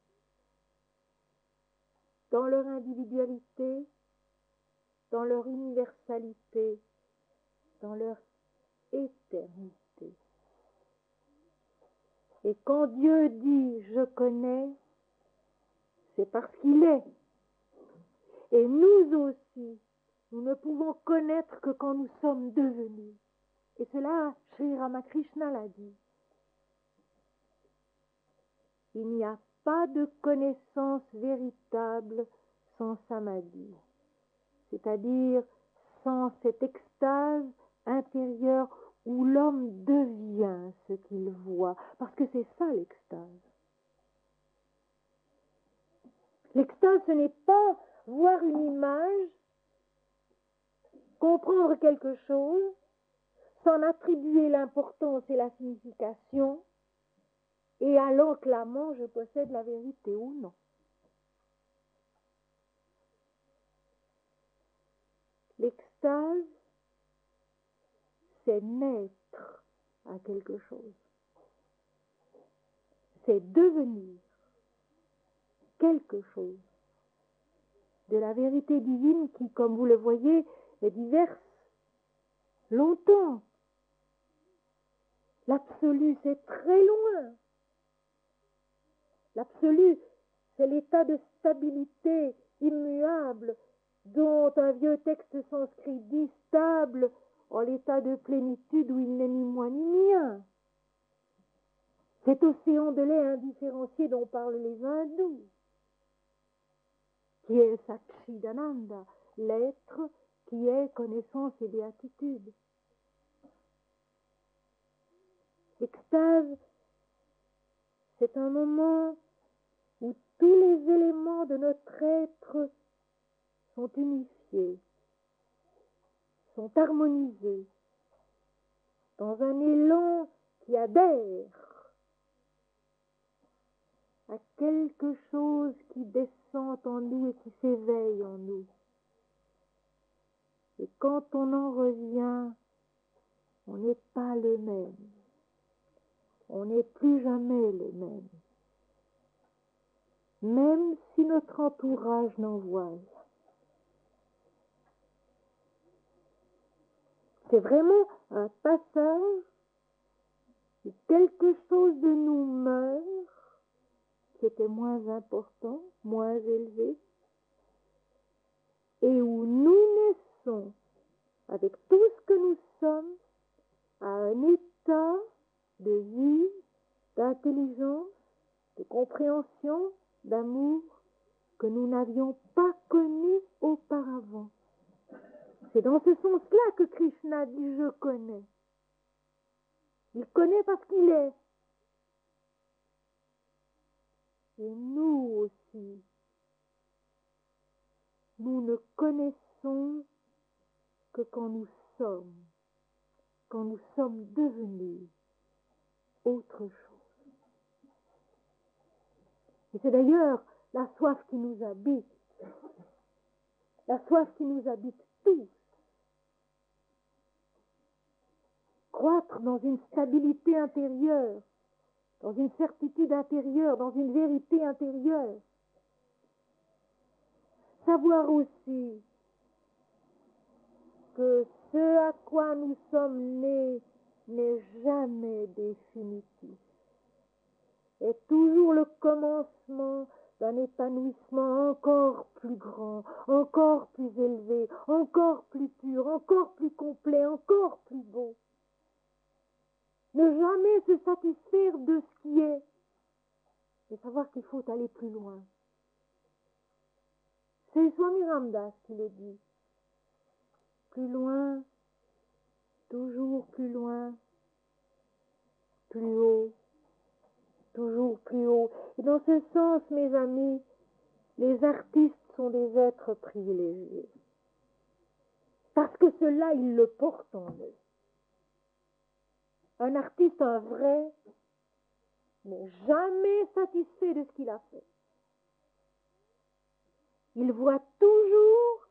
A: Dans leur individualité, dans leur universalité, dans leur éternité. Et quand Dieu dit « je connais », c'est parce qu'il est. Et nous aussi, nous ne pouvons connaître que quand nous sommes devenus. Et cela, Sri Ramakrishna l'a dit. Il n'y a pas de connaissance véritable sans samadhi, c'est-à-dire sans cette extase intérieure où l'homme devient ce qu'il voit, parce que c'est ça l'extase. L'extase, ce n'est pas voir une image, comprendre quelque chose, s'en attribuer l'importance et la signification, et à l'enclamant, je possède la vérité ou non. L'extase, c'est naître à quelque chose. C'est devenir quelque chose de la vérité divine qui, comme vous le voyez, est diverse longtemps. L'absolu, c'est très loin. L'absolu, c'est l'état de stabilité immuable dont un vieux texte sanskrit dit stable en l'état de plénitude où il n'est ni moins ni mien. Cet océan de lait indifférencié dont parlent les hindous, qui est Satchidananda, l'être qui est connaissance et béatitude. L'extase, c'est un moment où tous les éléments de notre être sont unifiés, sont harmonisés, dans un élan qui adhère à quelque chose qui descend en nous et qui s'éveille en nous. Et quand on en revient, on n'est pas le même. On n'est plus jamais le même. Même si notre entourage n'envoie. C'est vraiment un passage où quelque chose de nous meurt, qui était moins important, moins élevé, et où nous naissons, avec tout ce que nous sommes, à un état de vie, d'intelligence, de compréhension, d'amour, que nous n'avions pas connu auparavant. C'est dans ce sens-là que Krishna dit « je connais ». Il connaît parce qu'il est. Et nous aussi, nous ne connaissons que quand nous sommes devenus autre chose. Et c'est d'ailleurs la soif qui nous habite, tous. Croître dans une stabilité intérieure, dans une certitude intérieure, dans une vérité intérieure. Savoir aussi que ce à quoi nous sommes nés n'est jamais définitif, est toujours le commencement d'un épanouissement encore plus grand, encore plus élevé, encore plus pur, encore plus complet, encore plus beau. Ne jamais se satisfaire de ce qui est, et savoir qu'il faut aller plus loin. C'est Swami Ramdas qui le dit. Plus loin, toujours plus loin, plus haut, toujours plus haut. Et dans ce sens, mes amis, les artistes sont des êtres privilégiés. Parce que cela, ils le portent en eux. Un artiste, un vrai, n'est jamais satisfait de ce qu'il a fait. Il voit toujours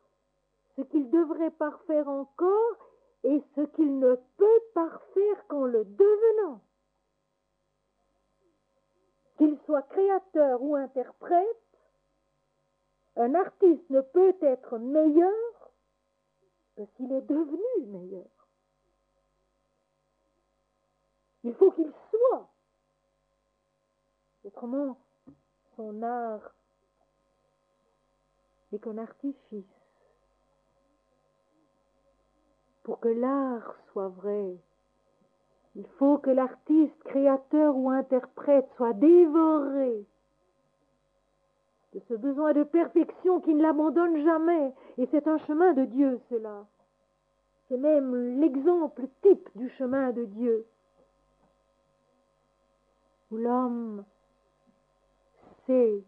A: ce qu'il devrait parfaire encore et ce qu'il ne peut parfaire qu'en le devenant. Qu'il soit créateur ou interprète, un artiste ne peut être meilleur que s'il est devenu meilleur. Il faut qu'il soit. Autrement, son art n'est qu'un artifice. Pour que l'art soit vrai, il faut que l'artiste, créateur ou interprète soit dévoré de ce besoin de perfection qui ne l'abandonne jamais. Et c'est un chemin de Dieu, cela. C'est même l'exemple type du chemin de Dieu, où l'homme sait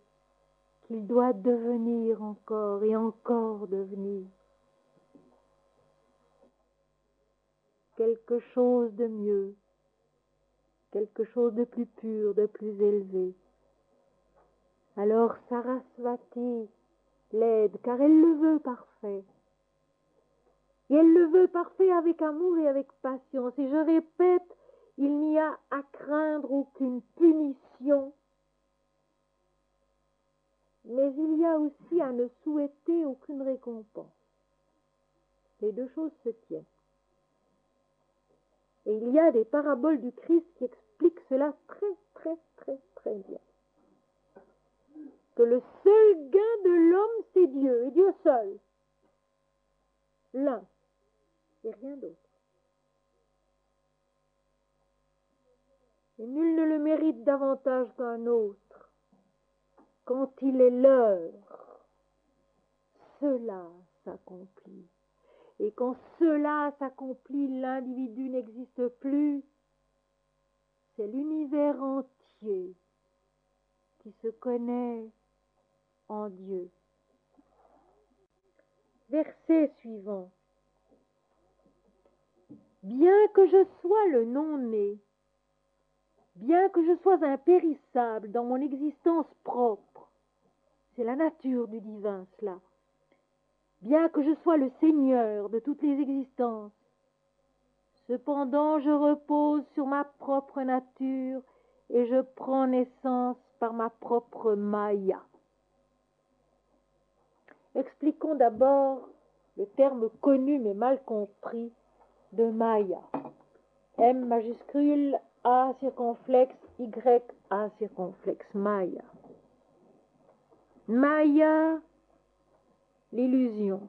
A: qu'il doit devenir encore et encore devenir quelque chose de mieux, quelque chose de plus pur, de plus élevé. Alors Sarasvati l'aide, car elle le veut parfait. Et elle le veut parfait avec amour et avec patience. Et je répète, il n'y a à craindre aucune punition, mais il y a aussi à ne souhaiter aucune récompense. Les deux choses se tiennent. Et il y a des paraboles du Christ qui expliquent cela très bien. Que le seul gain de l'homme, c'est Dieu, et Dieu seul. L'un, et rien d'autre. Et nul ne le mérite davantage qu'un autre. Quand il est l'heure, cela s'accomplit. Et quand cela s'accomplit, l'individu n'existe plus. C'est l'univers entier qui se connaît en Dieu. Verset suivant. Bien que je sois le non-né, bien que je sois impérissable dans mon existence propre, c'est la nature du divin cela, bien que je sois le Seigneur de toutes les existences, cependant je repose sur ma propre nature et je prends naissance par ma propre Maya. Expliquons d'abord le terme connu mais mal compris de Maya. M majuscule, A circonflexe, Y, A circonflexe, Maya. Maya, l'illusion.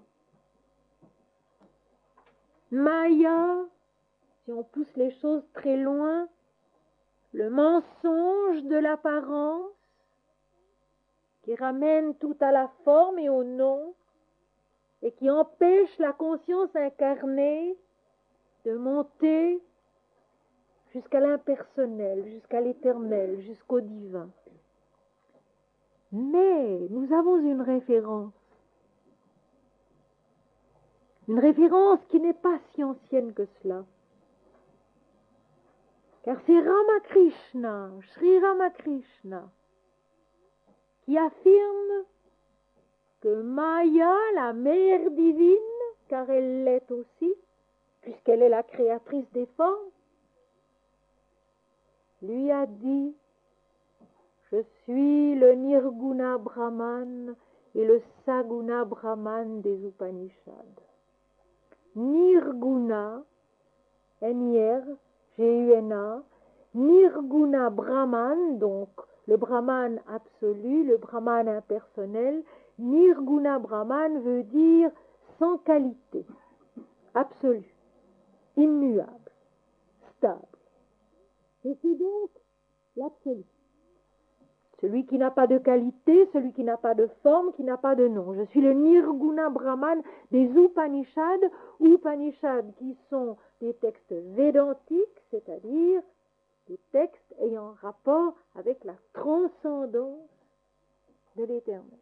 A: Maya, si on pousse les choses très loin, le mensonge de l'apparence qui ramène tout à la forme et au nom et qui empêche la conscience incarnée de monter jusqu'à l'impersonnel, jusqu'à l'éternel, jusqu'au divin. Mais nous avons une référence qui n'est pas si ancienne que cela. Car c'est Ramakrishna, Sri Ramakrishna, qui affirme que Maya, la mère divine, car elle l'est aussi, puisqu'elle est la créatrice des formes, lui a dit « Je suis le Nirguna Brahman et le Saguna Brahman des Upanishads. » Nirguna, N-I-R, G-U-N-A, Nirguna Brahman, donc le Brahman absolu, le Brahman impersonnel. Nirguna Brahman veut dire sans qualité, absolu, immuable, stable. Et c'est donc l'absolu. Celui qui n'a pas de qualité, celui qui n'a pas de forme, qui n'a pas de nom. Je suis le Nirguna Brahman des Upanishads, Upanishads qui sont des textes védantiques, c'est-à-dire des textes ayant rapport avec la transcendance de l'éternel.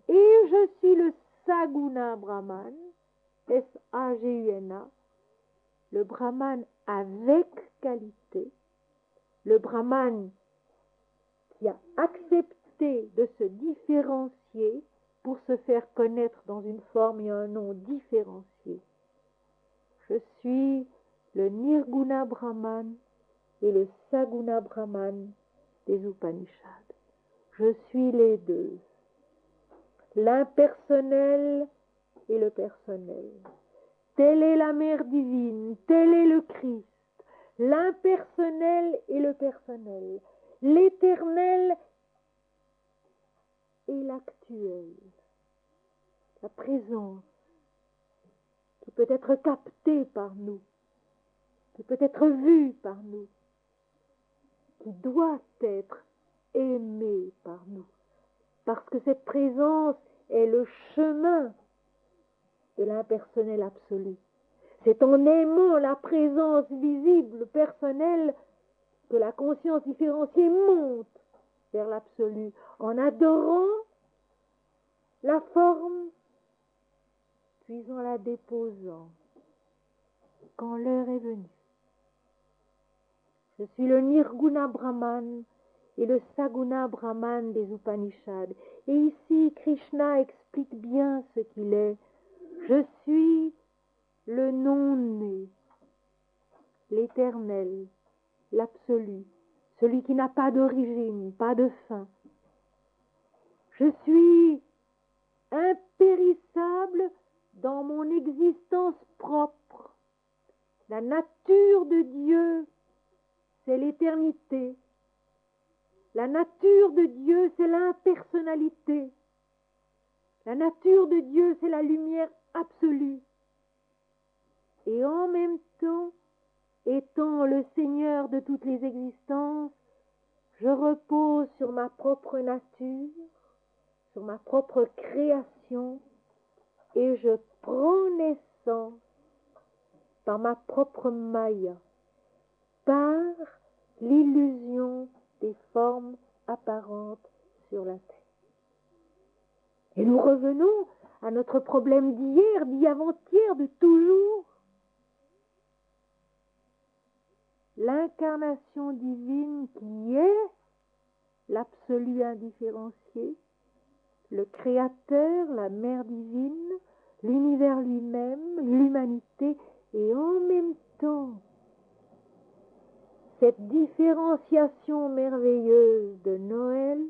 A: Et je suis le Saguna Brahman, S-A-G-U-N-A, le Brahman avec qualité, le Brahman qui a accepté de se différencier pour se faire connaître dans une forme et un nom différenciés. Je suis le Nirguna Brahman et le Saguna Brahman des Upanishads. Je suis les deux, l'impersonnel et le personnel. Telle est la mère divine, tel est le Christ, l'impersonnel et le personnel, l'éternel et l'actuel, la présence qui peut être captée par nous, qui peut être vue par nous, qui doit être aimée par nous, parce que cette présence est le chemin de l'impersonnel absolu. C'est en aimant la présence visible, personnelle, que la conscience différenciée monte vers l'absolu, en adorant la forme, puis en la déposant, quand l'heure est venue. Je suis le Nirguna Brahman et le Saguna Brahman des Upanishads. Et ici, Krishna explique bien ce qu'il est. Je suis le non-né, l'éternel, l'absolu, celui qui n'a pas d'origine, pas de fin. Je suis impérissable dans mon existence propre. La nature de Dieu, c'est l'éternité. La nature de Dieu, c'est l'impersonnalité. La nature de Dieu, c'est la lumière absolue. Et en même temps, étant le Seigneur de toutes les existences, je repose sur ma propre nature, sur ma propre création, et je prends naissance par ma propre maya, par l'illusion des formes apparentes sur la terre. Et nous revenons à notre problème d'hier, d'hier-avant-hier, de toujours. L'incarnation divine qui est l'absolu indifférencié, le Créateur, la Mère divine, l'univers lui-même, l'humanité, et en même temps, cette différenciation merveilleuse de Noël,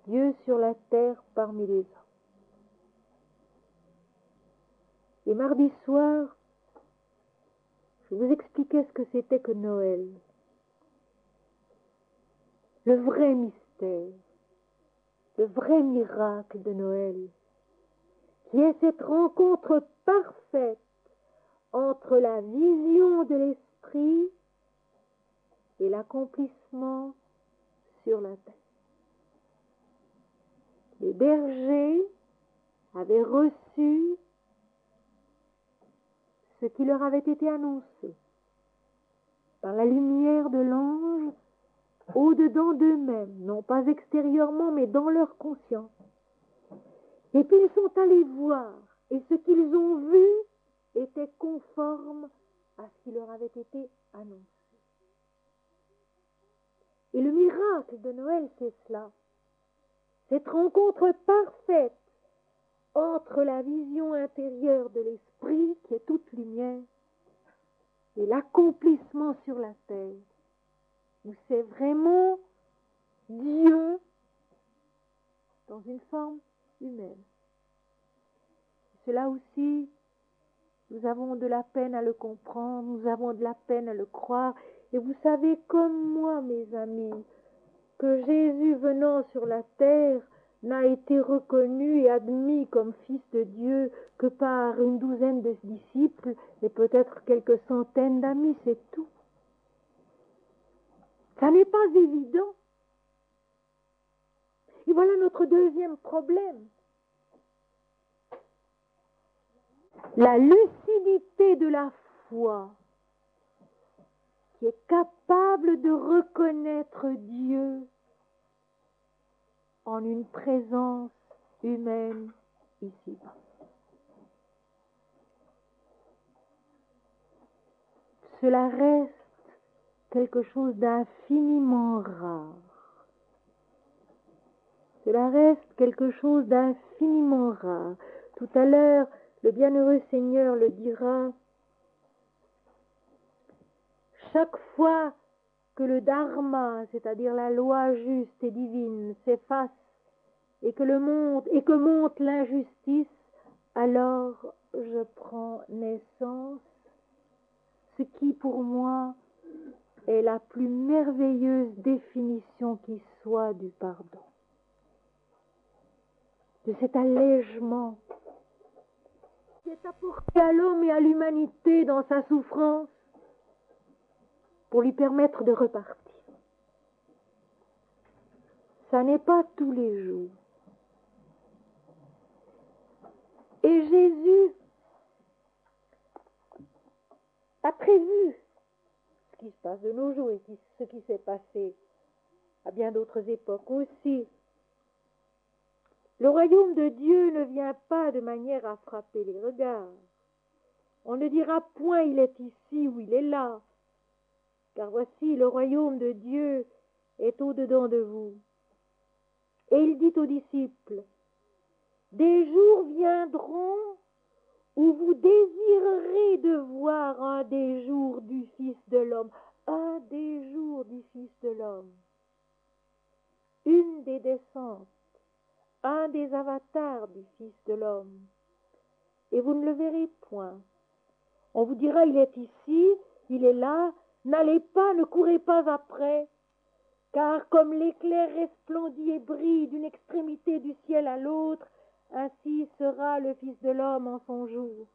A: Dieu sur la terre parmi les hommes. Et mardi soir, je vous expliquais ce que c'était que Noël. Le vrai mystère, le vrai miracle de Noël, qui est cette rencontre parfaite entre la vision de l'esprit et l'accomplissement sur la terre. Les bergers avaient reçu ce qui leur avait été annoncé par la lumière de l'ange au-dedans d'eux-mêmes, non pas extérieurement, mais dans leur conscience. Et puis ils sont allés voir, et ce qu'ils ont vu était conforme à ce qui leur avait été annoncé. Et le miracle de Noël, c'est cela. Cette rencontre parfaite entre la vision intérieure de l'esprit, qui est toute lumière, et l'accomplissement sur la terre, où c'est vraiment Dieu dans une forme humaine. Cela aussi, nous avons de la peine à le comprendre, nous avons de la peine à le croire. Et vous savez comme moi, mes amis, que Jésus venant sur la terre n'a été reconnu et admis comme fils de Dieu que par une douzaine de disciples et peut-être quelques centaines d'amis, c'est tout. Ça n'est pas évident. Et voilà notre deuxième problème. La lucidité de la foi qui est capable de reconnaître Dieu en une présence humaine ici-bas. Cela reste quelque chose d'infiniment rare. Cela reste quelque chose d'infiniment rare. Tout à l'heure, le bienheureux Seigneur le dira, chaque fois que le dharma, c'est-à-dire la loi juste et divine, s'efface et que monte l'injustice, alors je prends naissance ce qui pour moi est la plus merveilleuse définition qui soit du pardon, de cet allègement qui est apporté à l'homme et à l'humanité dans sa souffrance pour lui permettre de repartir. Ça n'est pas tous les jours. Et Jésus a prévu ce qui se passe de nos jours et ce qui s'est passé à bien d'autres époques aussi. Le royaume de Dieu ne vient pas de manière à frapper les regards. On ne dira point il est ici ou il est là, car voici le royaume de Dieu est au-dedans de vous. Et il dit aux disciples, des jours viendront où vous désirerez de voir un des jours du Fils de l'homme, un des jours du Fils de l'homme, une des descentes, un des avatars du Fils de l'homme, et vous ne le verrez point. On vous dira, il est ici, il est là, n'allez pas, ne courez pas après, car comme l'éclair resplendit et brille d'une extrémité du ciel à l'autre, ainsi sera le Fils de l'homme en son jour.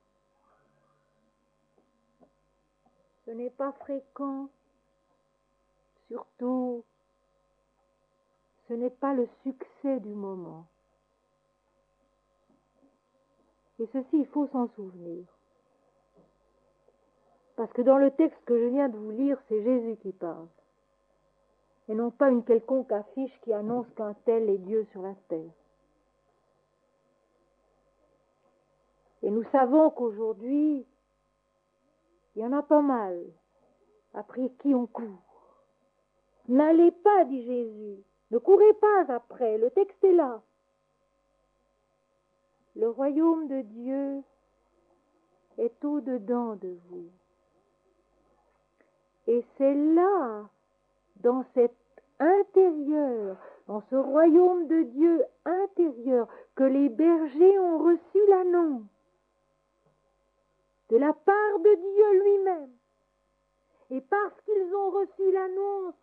A: Ce n'est pas fréquent, surtout, ce n'est pas le succès du moment. Et ceci, il faut s'en souvenir. Parce que dans le texte que je viens de vous lire, c'est Jésus qui parle. Et non pas une quelconque affiche qui annonce qu'un tel est Dieu sur la terre. Et nous savons qu'aujourd'hui, il y en a pas mal, après qui on court. N'allez pas, dit Jésus, ne courez pas après, le texte est là. Le royaume de Dieu est au-dedans de vous. Et c'est là, dans cet intérieur, dans ce royaume de Dieu intérieur, que les bergers ont reçu l'annonce de la part de Dieu lui-même. Et parce qu'ils ont reçu l'annonce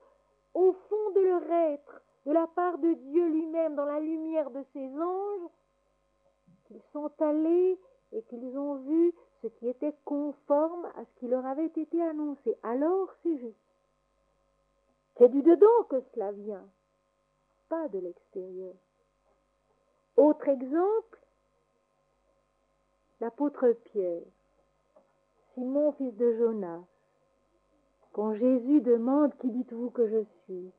A: au fond de leur être, de la part de Dieu lui-même, dans la lumière de ses anges, qu'ils sont allés et qu'ils ont vu ce qui était conforme à ce qui leur avait été annoncé. Alors c'est juste. C'est du dedans que cela vient, pas de l'extérieur. Autre exemple, l'apôtre Pierre, Simon, fils de Jonas. Quand Jésus demande « Qui dites-vous que je suis ?»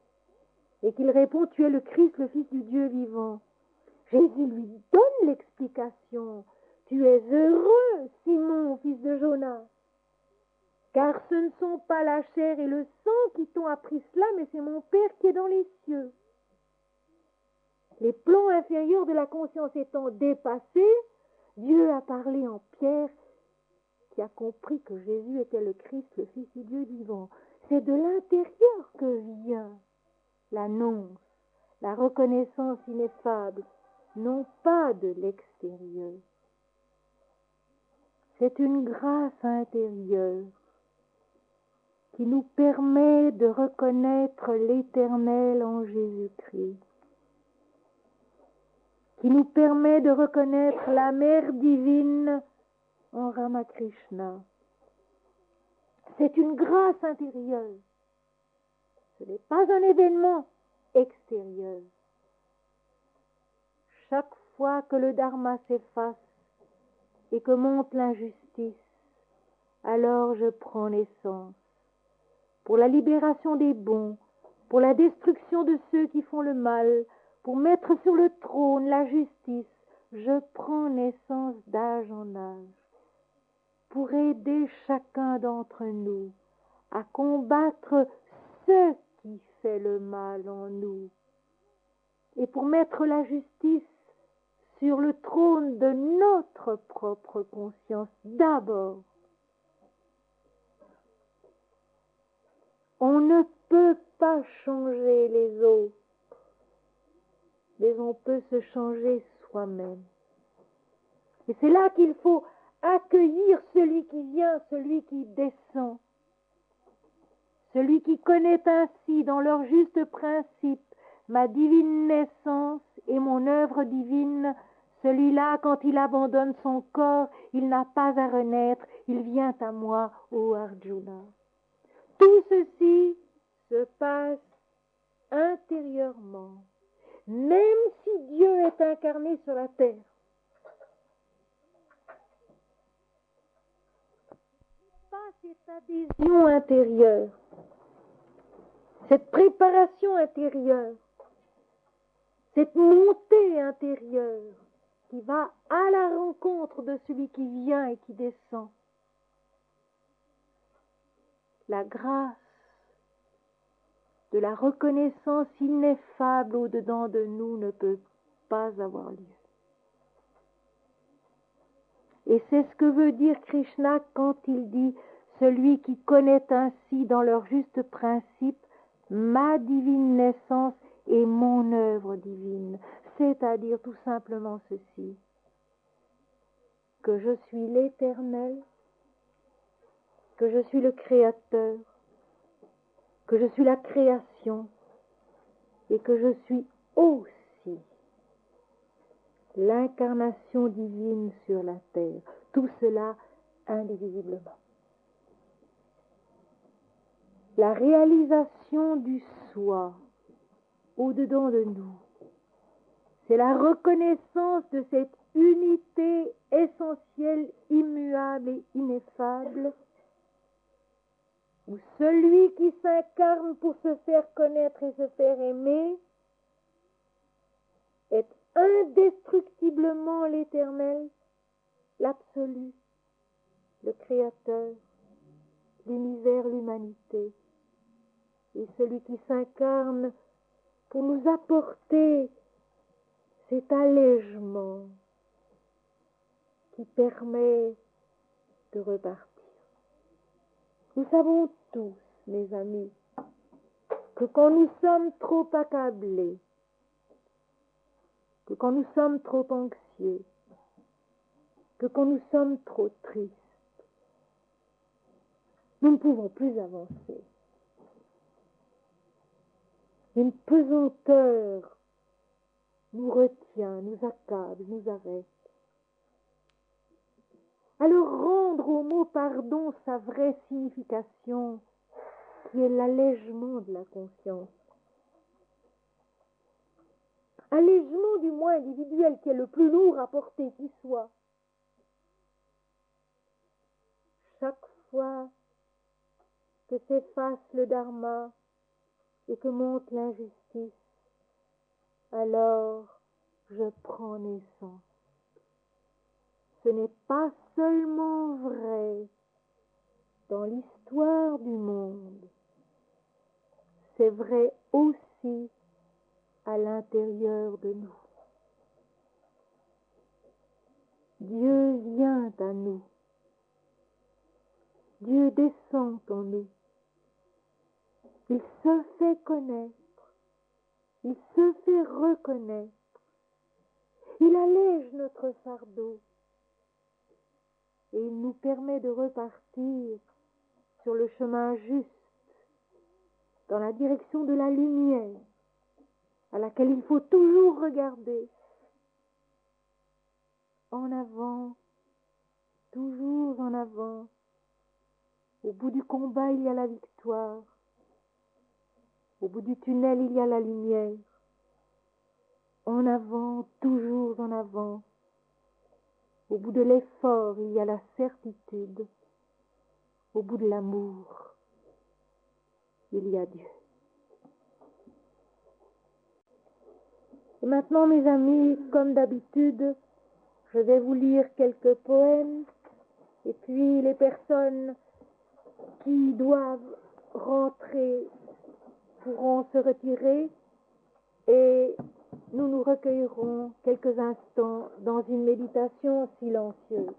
A: et qu'il répond « Tu es le Christ, le Fils du Dieu vivant », Jésus lui donne l'explication. « Tu es heureux, Simon, fils de Jonas, car ce ne sont pas la chair et le sang qui t'ont appris cela, mais c'est mon Père qui est dans les cieux. » Les plans inférieurs de la conscience étant dépassés, Dieu a parlé en Pierre, qui a compris que Jésus était le Christ, le Fils du Dieu vivant. C'est de l'intérieur que vient l'annonce, la reconnaissance ineffable, non pas de l'extérieur. C'est une grâce intérieure qui nous permet de reconnaître l'Éternel en Jésus-Christ, qui nous permet de reconnaître la Mère divine en Ramakrishna. C'est une grâce intérieure. Ce n'est pas un événement extérieur. Chaque fois que le dharma s'efface et que monte l'injustice, alors je prends naissance. Pour la libération des bons, pour la destruction de ceux qui font le mal, pour mettre sur le trône la justice, je prends naissance d'âge en âge. Pour aider chacun d'entre nous à combattre ce qui fait le mal en nous et pour mettre la justice sur le trône de notre propre conscience d'abord. On ne peut pas changer les autres, mais on peut se changer soi-même. Et c'est là qu'il faut accueillir celui qui vient, celui qui descend, celui qui connaît ainsi dans leur juste principe ma divine naissance et mon œuvre divine, celui-là, quand il abandonne son corps, il n'a pas à renaître, il vient à moi, ô Arjuna. Tout ceci se passe intérieurement, même si Dieu est incarné sur la terre. Pas cette adhésion intérieure, cette préparation intérieure, cette montée intérieure qui va à la rencontre de celui qui vient et qui descend. La grâce de la reconnaissance ineffable au-dedans de nous ne peut pas avoir lieu. Et c'est ce que veut dire Krishna quand il dit « Celui qui connaît ainsi dans leur juste principe ma divine naissance et mon œuvre divine », c'est-à-dire tout simplement ceci, que je suis l'Éternel, que je suis le Créateur, que je suis la création et que je suis aussi l'incarnation divine sur la terre. Tout cela indivisiblement. La réalisation du soi au-dedans de nous, c'est la reconnaissance de cette unité essentielle, immuable et ineffable, où celui qui s'incarne pour se faire connaître et se faire aimer est indestructiblement l'Éternel, l'Absolu, le Créateur, l'univers, l'humanité, et celui qui s'incarne pour nous apporter cet allègement qui permet de repartir. Nous savons tous, mes amis, que quand nous sommes trop accablés, que quand nous sommes trop anxieux, que quand nous sommes trop tristes, nous ne pouvons plus avancer. Une pesanteur nous retient, nous accable, nous arrête. Alors rendre au mot pardon sa vraie signification, qui est l'allègement de la conscience. Allègement du moi individuel qui est le plus lourd à porter qui soit. Chaque fois que s'efface le dharma et que monte l'injustice, alors je prends naissance. Ce n'est pas seulement vrai dans l'histoire du monde, c'est vrai aussi à l'intérieur de nous. Dieu vient à nous. Dieu descend en nous. Il se fait connaître. Il se fait reconnaître. Il allège notre fardeau. Et il nous permet de repartir sur le chemin juste, dans la direction de la lumière, à laquelle il faut toujours regarder. En avant, toujours en avant. Au bout du combat, il y a la victoire. Au bout du tunnel, il y a la lumière. En avant, toujours en avant. Au bout de l'effort, il y a la certitude. Au bout de l'amour, il y a Dieu. Et maintenant, mes amis, comme d'habitude, je vais vous lire quelques poèmes. Et puis, les personnes qui doivent rentrer pourront se retirer. Et nous nous recueillerons quelques instants dans une méditation silencieuse.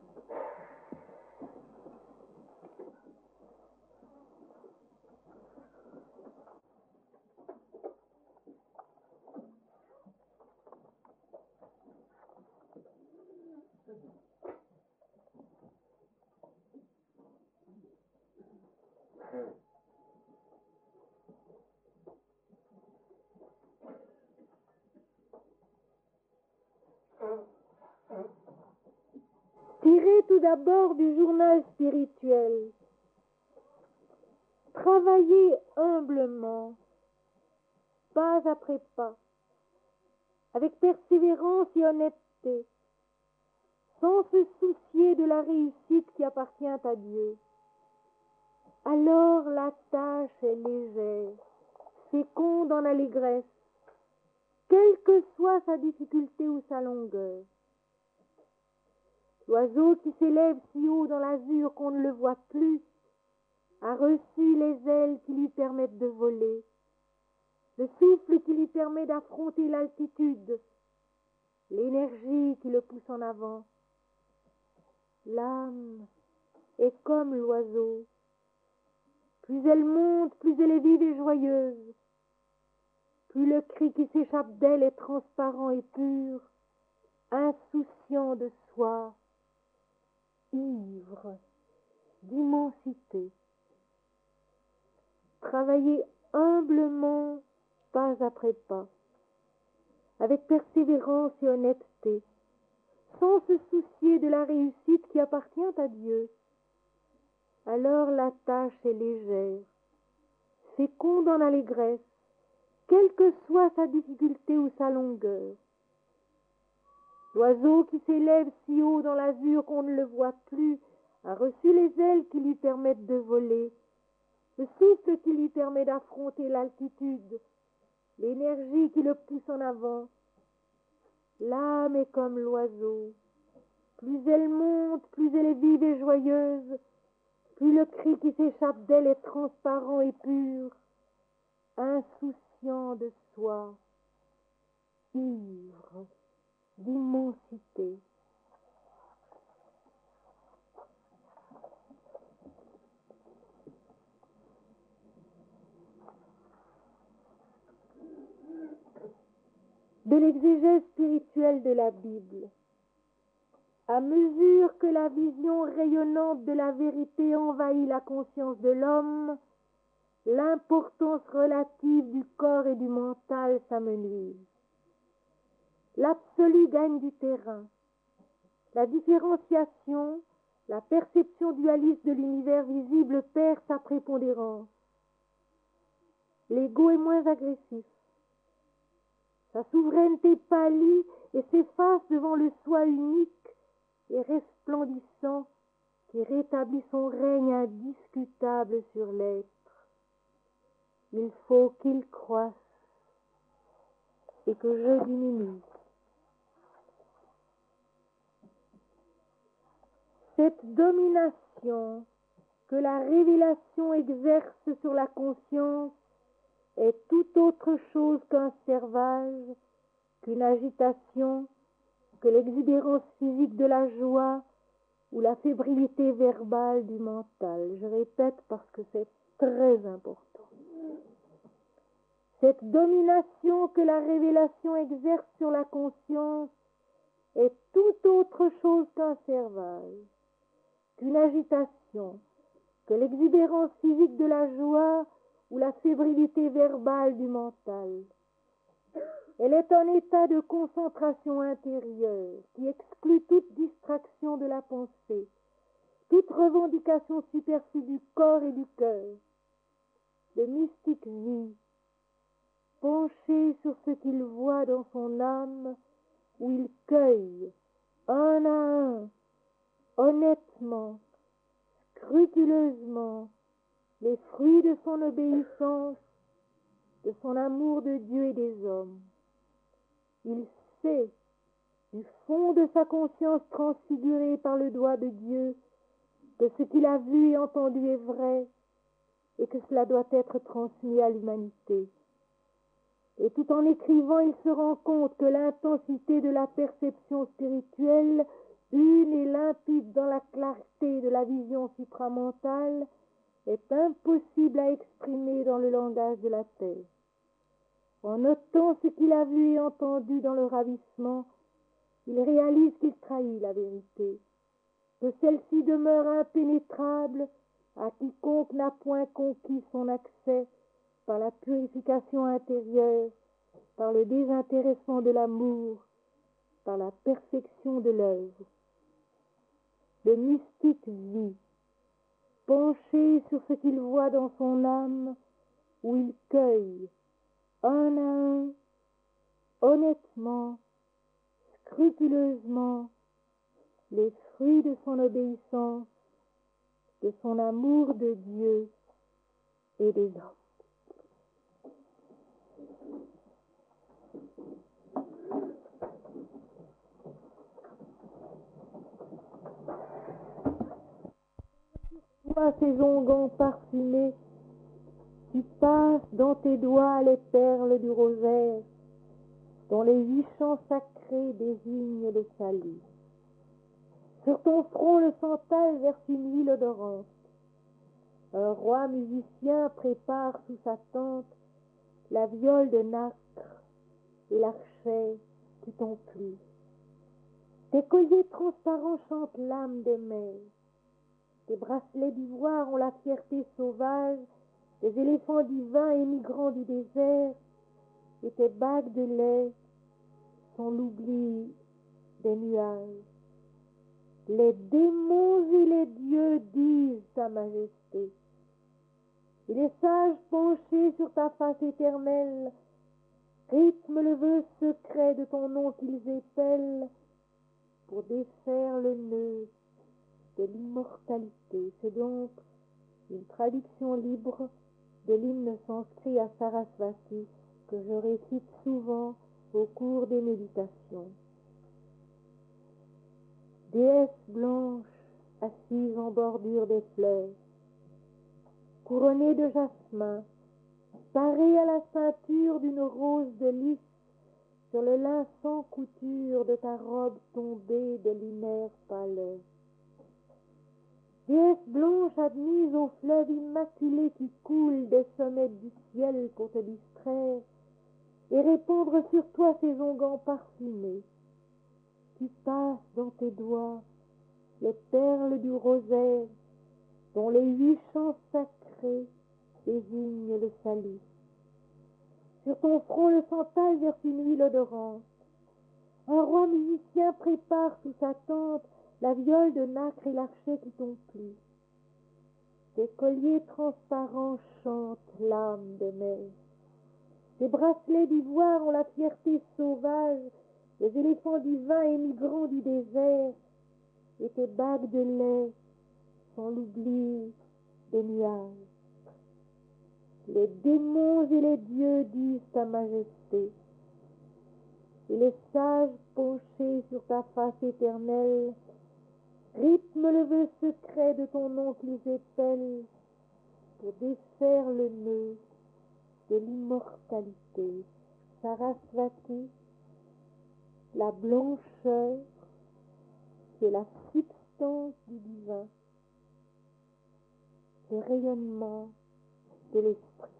A: d'abord du journal spirituel. Travaillez humblement, pas après pas, avec persévérance et honnêteté, sans se soucier de la réussite qui appartient à Dieu. Alors la tâche est légère, féconde en allégresse, quelle que soit sa difficulté ou sa longueur. L'oiseau qui s'élève si haut dans l'azur qu'on ne le voit plus a reçu les ailes qui lui permettent de voler, le souffle qui lui permet d'affronter l'altitude, l'énergie qui le pousse en avant. L'âme est comme l'oiseau. Plus elle monte, plus elle est vive et joyeuse. Plus le cri qui s'échappe d'elle est transparent et pur, insouciant de soi, ivre d'immensité. Travaillez humblement, pas après pas, avec persévérance et honnêteté, sans se soucier de la réussite qui appartient à Dieu. Alors la tâche est légère, féconde en allégresse, quelle que soit sa difficulté ou sa longueur. L'oiseau qui s'élève si haut dans l'azur qu'on ne le voit plus a reçu les ailes qui lui permettent de voler, le souffle qui lui permet d'affronter l'altitude, l'énergie qui le pousse en avant. L'âme est comme l'oiseau. Plus elle monte, plus elle est vive et joyeuse, plus le cri qui s'échappe d'elle est transparent et pur, insouciant de soi, ivre d'immensité. De l'exégèse spirituelle de la Bible. À mesure que la vision rayonnante de la vérité envahit la conscience de l'homme, l'importance relative du corps et du mental s'amenuise. L'absolu gagne du terrain. La différenciation, la perception dualiste de l'univers visible perd sa prépondérance. L'ego est moins agressif. Sa souveraineté pâlit et s'efface devant le soi unique et resplendissant qui rétablit son règne indiscutable sur l'être. Il faut qu'il croisse et que je diminue. Cette domination que la révélation exerce sur la conscience est tout autre chose qu'un servage, qu'une agitation, que l'exubérance physique de la joie ou la fébrilité verbale du mental. Je répète parce que c'est très important. Cette domination que la révélation exerce sur la conscience est tout autre chose qu'un servage, qu'une agitation, que l'exubérance physique de la joie ou la fébrilité verbale du mental. Elle est un état de concentration intérieure qui exclut toute distraction de la pensée, toute revendication superflue du corps et du cœur. Le mystique vit, penché sur ce qu'il voit dans son âme, où il cueille, un à un, honnêtement, scrupuleusement, les fruits de son obéissance, de son amour de Dieu et des hommes. Il sait, du fond de sa conscience transfigurée par le doigt de Dieu, que ce qu'il a vu et entendu est vrai et que cela doit être transmis à l'humanité. Et tout en écrivant, il se rend compte que l'intensité de la perception spirituelle, une et limpide dans la clarté de la vision supramentale, est impossible à exprimer dans le langage de la terre. En notant ce qu'il a vu et entendu dans le ravissement, il réalise qu'il trahit la vérité, que celle-ci demeure impénétrable à quiconque n'a point conquis son accès par la purification intérieure, par le désintéressement de l'amour, par la perfection de l'œuvre. le mystique vit, penché sur ce qu'il voit dans son âme, où il cueille, un à un, honnêtement, scrupuleusement, les fruits de son obéissance, de son amour de Dieu et des hommes. Toi, ces onguents parfumés, tu passes dans tes doigts les perles du rosaire, dont les 8 chants sacrés désignent le salut. Sur ton front, le santal verse une huile odorante. Un roi musicien prépare sous sa tente la viole de nacre et l'archet qui t'ont plu. Tes colliers transparents chantent l'âme des mers. Tes bracelets d'ivoire ont la fierté sauvage des éléphants divins émigrants du désert, et tes bagues de lait sont l'oubli des nuages. Les démons et les dieux disent ta majesté, et les sages penchés sur ta face éternelle rythment le vœu secret de ton nom qu'ils épellent pour défaire le nœud de l'immortalité. C'est donc une traduction libre de l'hymne sanskrit à Sarasvati que je récite souvent au cours des méditations. Déesse blanche assise en bordure des fleurs, couronnée de jasmin, parée à la ceinture d'une rose de lys, sur le lin sans couture de ta robe tombée de lunaire pâleur. Déesse blanche admise au fleuve immaculé qui coule des sommets du ciel pour te distraire et répandre sur toi ses onguents parfumés. Tu passes dans tes doigts les perles du rosaire dont les 8 chants sacrés désignent le salut. Sur ton front le santal verse une huile odorante. Un roi musicien prépare sous sa tente la viole de nacre et l'archet qui t'ont plu. Tes colliers transparents chantent l'âme des mers. Tes bracelets d'ivoire ont la fierté sauvage des éléphants divins émigrants du désert, et tes bagues de lait sont l'oubli des nuages. Les démons et les dieux disent ta majesté, et les sages penchés sur ta face éternelle rythment le vœu secret de ton nom qu'ils épellent pour défaire le nœud de l'immortalité. Sarasvati, la blancheur, c'est la substance du divin, le rayonnement de l'esprit.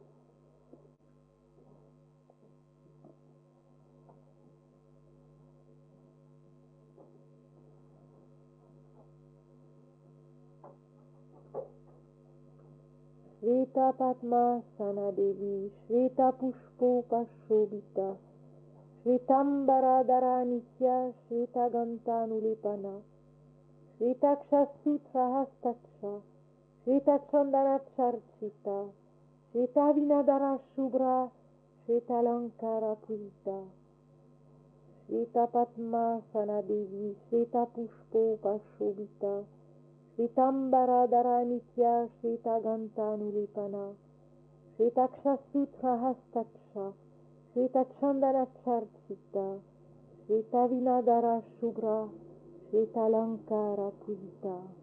A: Shveta Padma Sanadevi, Shveta Pushpo Pashobita, Shvetambara Dharanitya, Shveta Gantanulipana, Shveta Kshasutra Hastaksha, Shveta Chandana Charchita, Shveta Vinadara Shubra, Shveta Lankara Purita, Shveta Padma Sanadevi, Shveta Pushpo Pashobita, Shvetambara Dharanitya, Shveta Gantanulipana, Shveta Kshasutra Hastaksha, Shveta Chandana Charchita, Shveta Vinadara Shubra, Shveta Lankara Purita.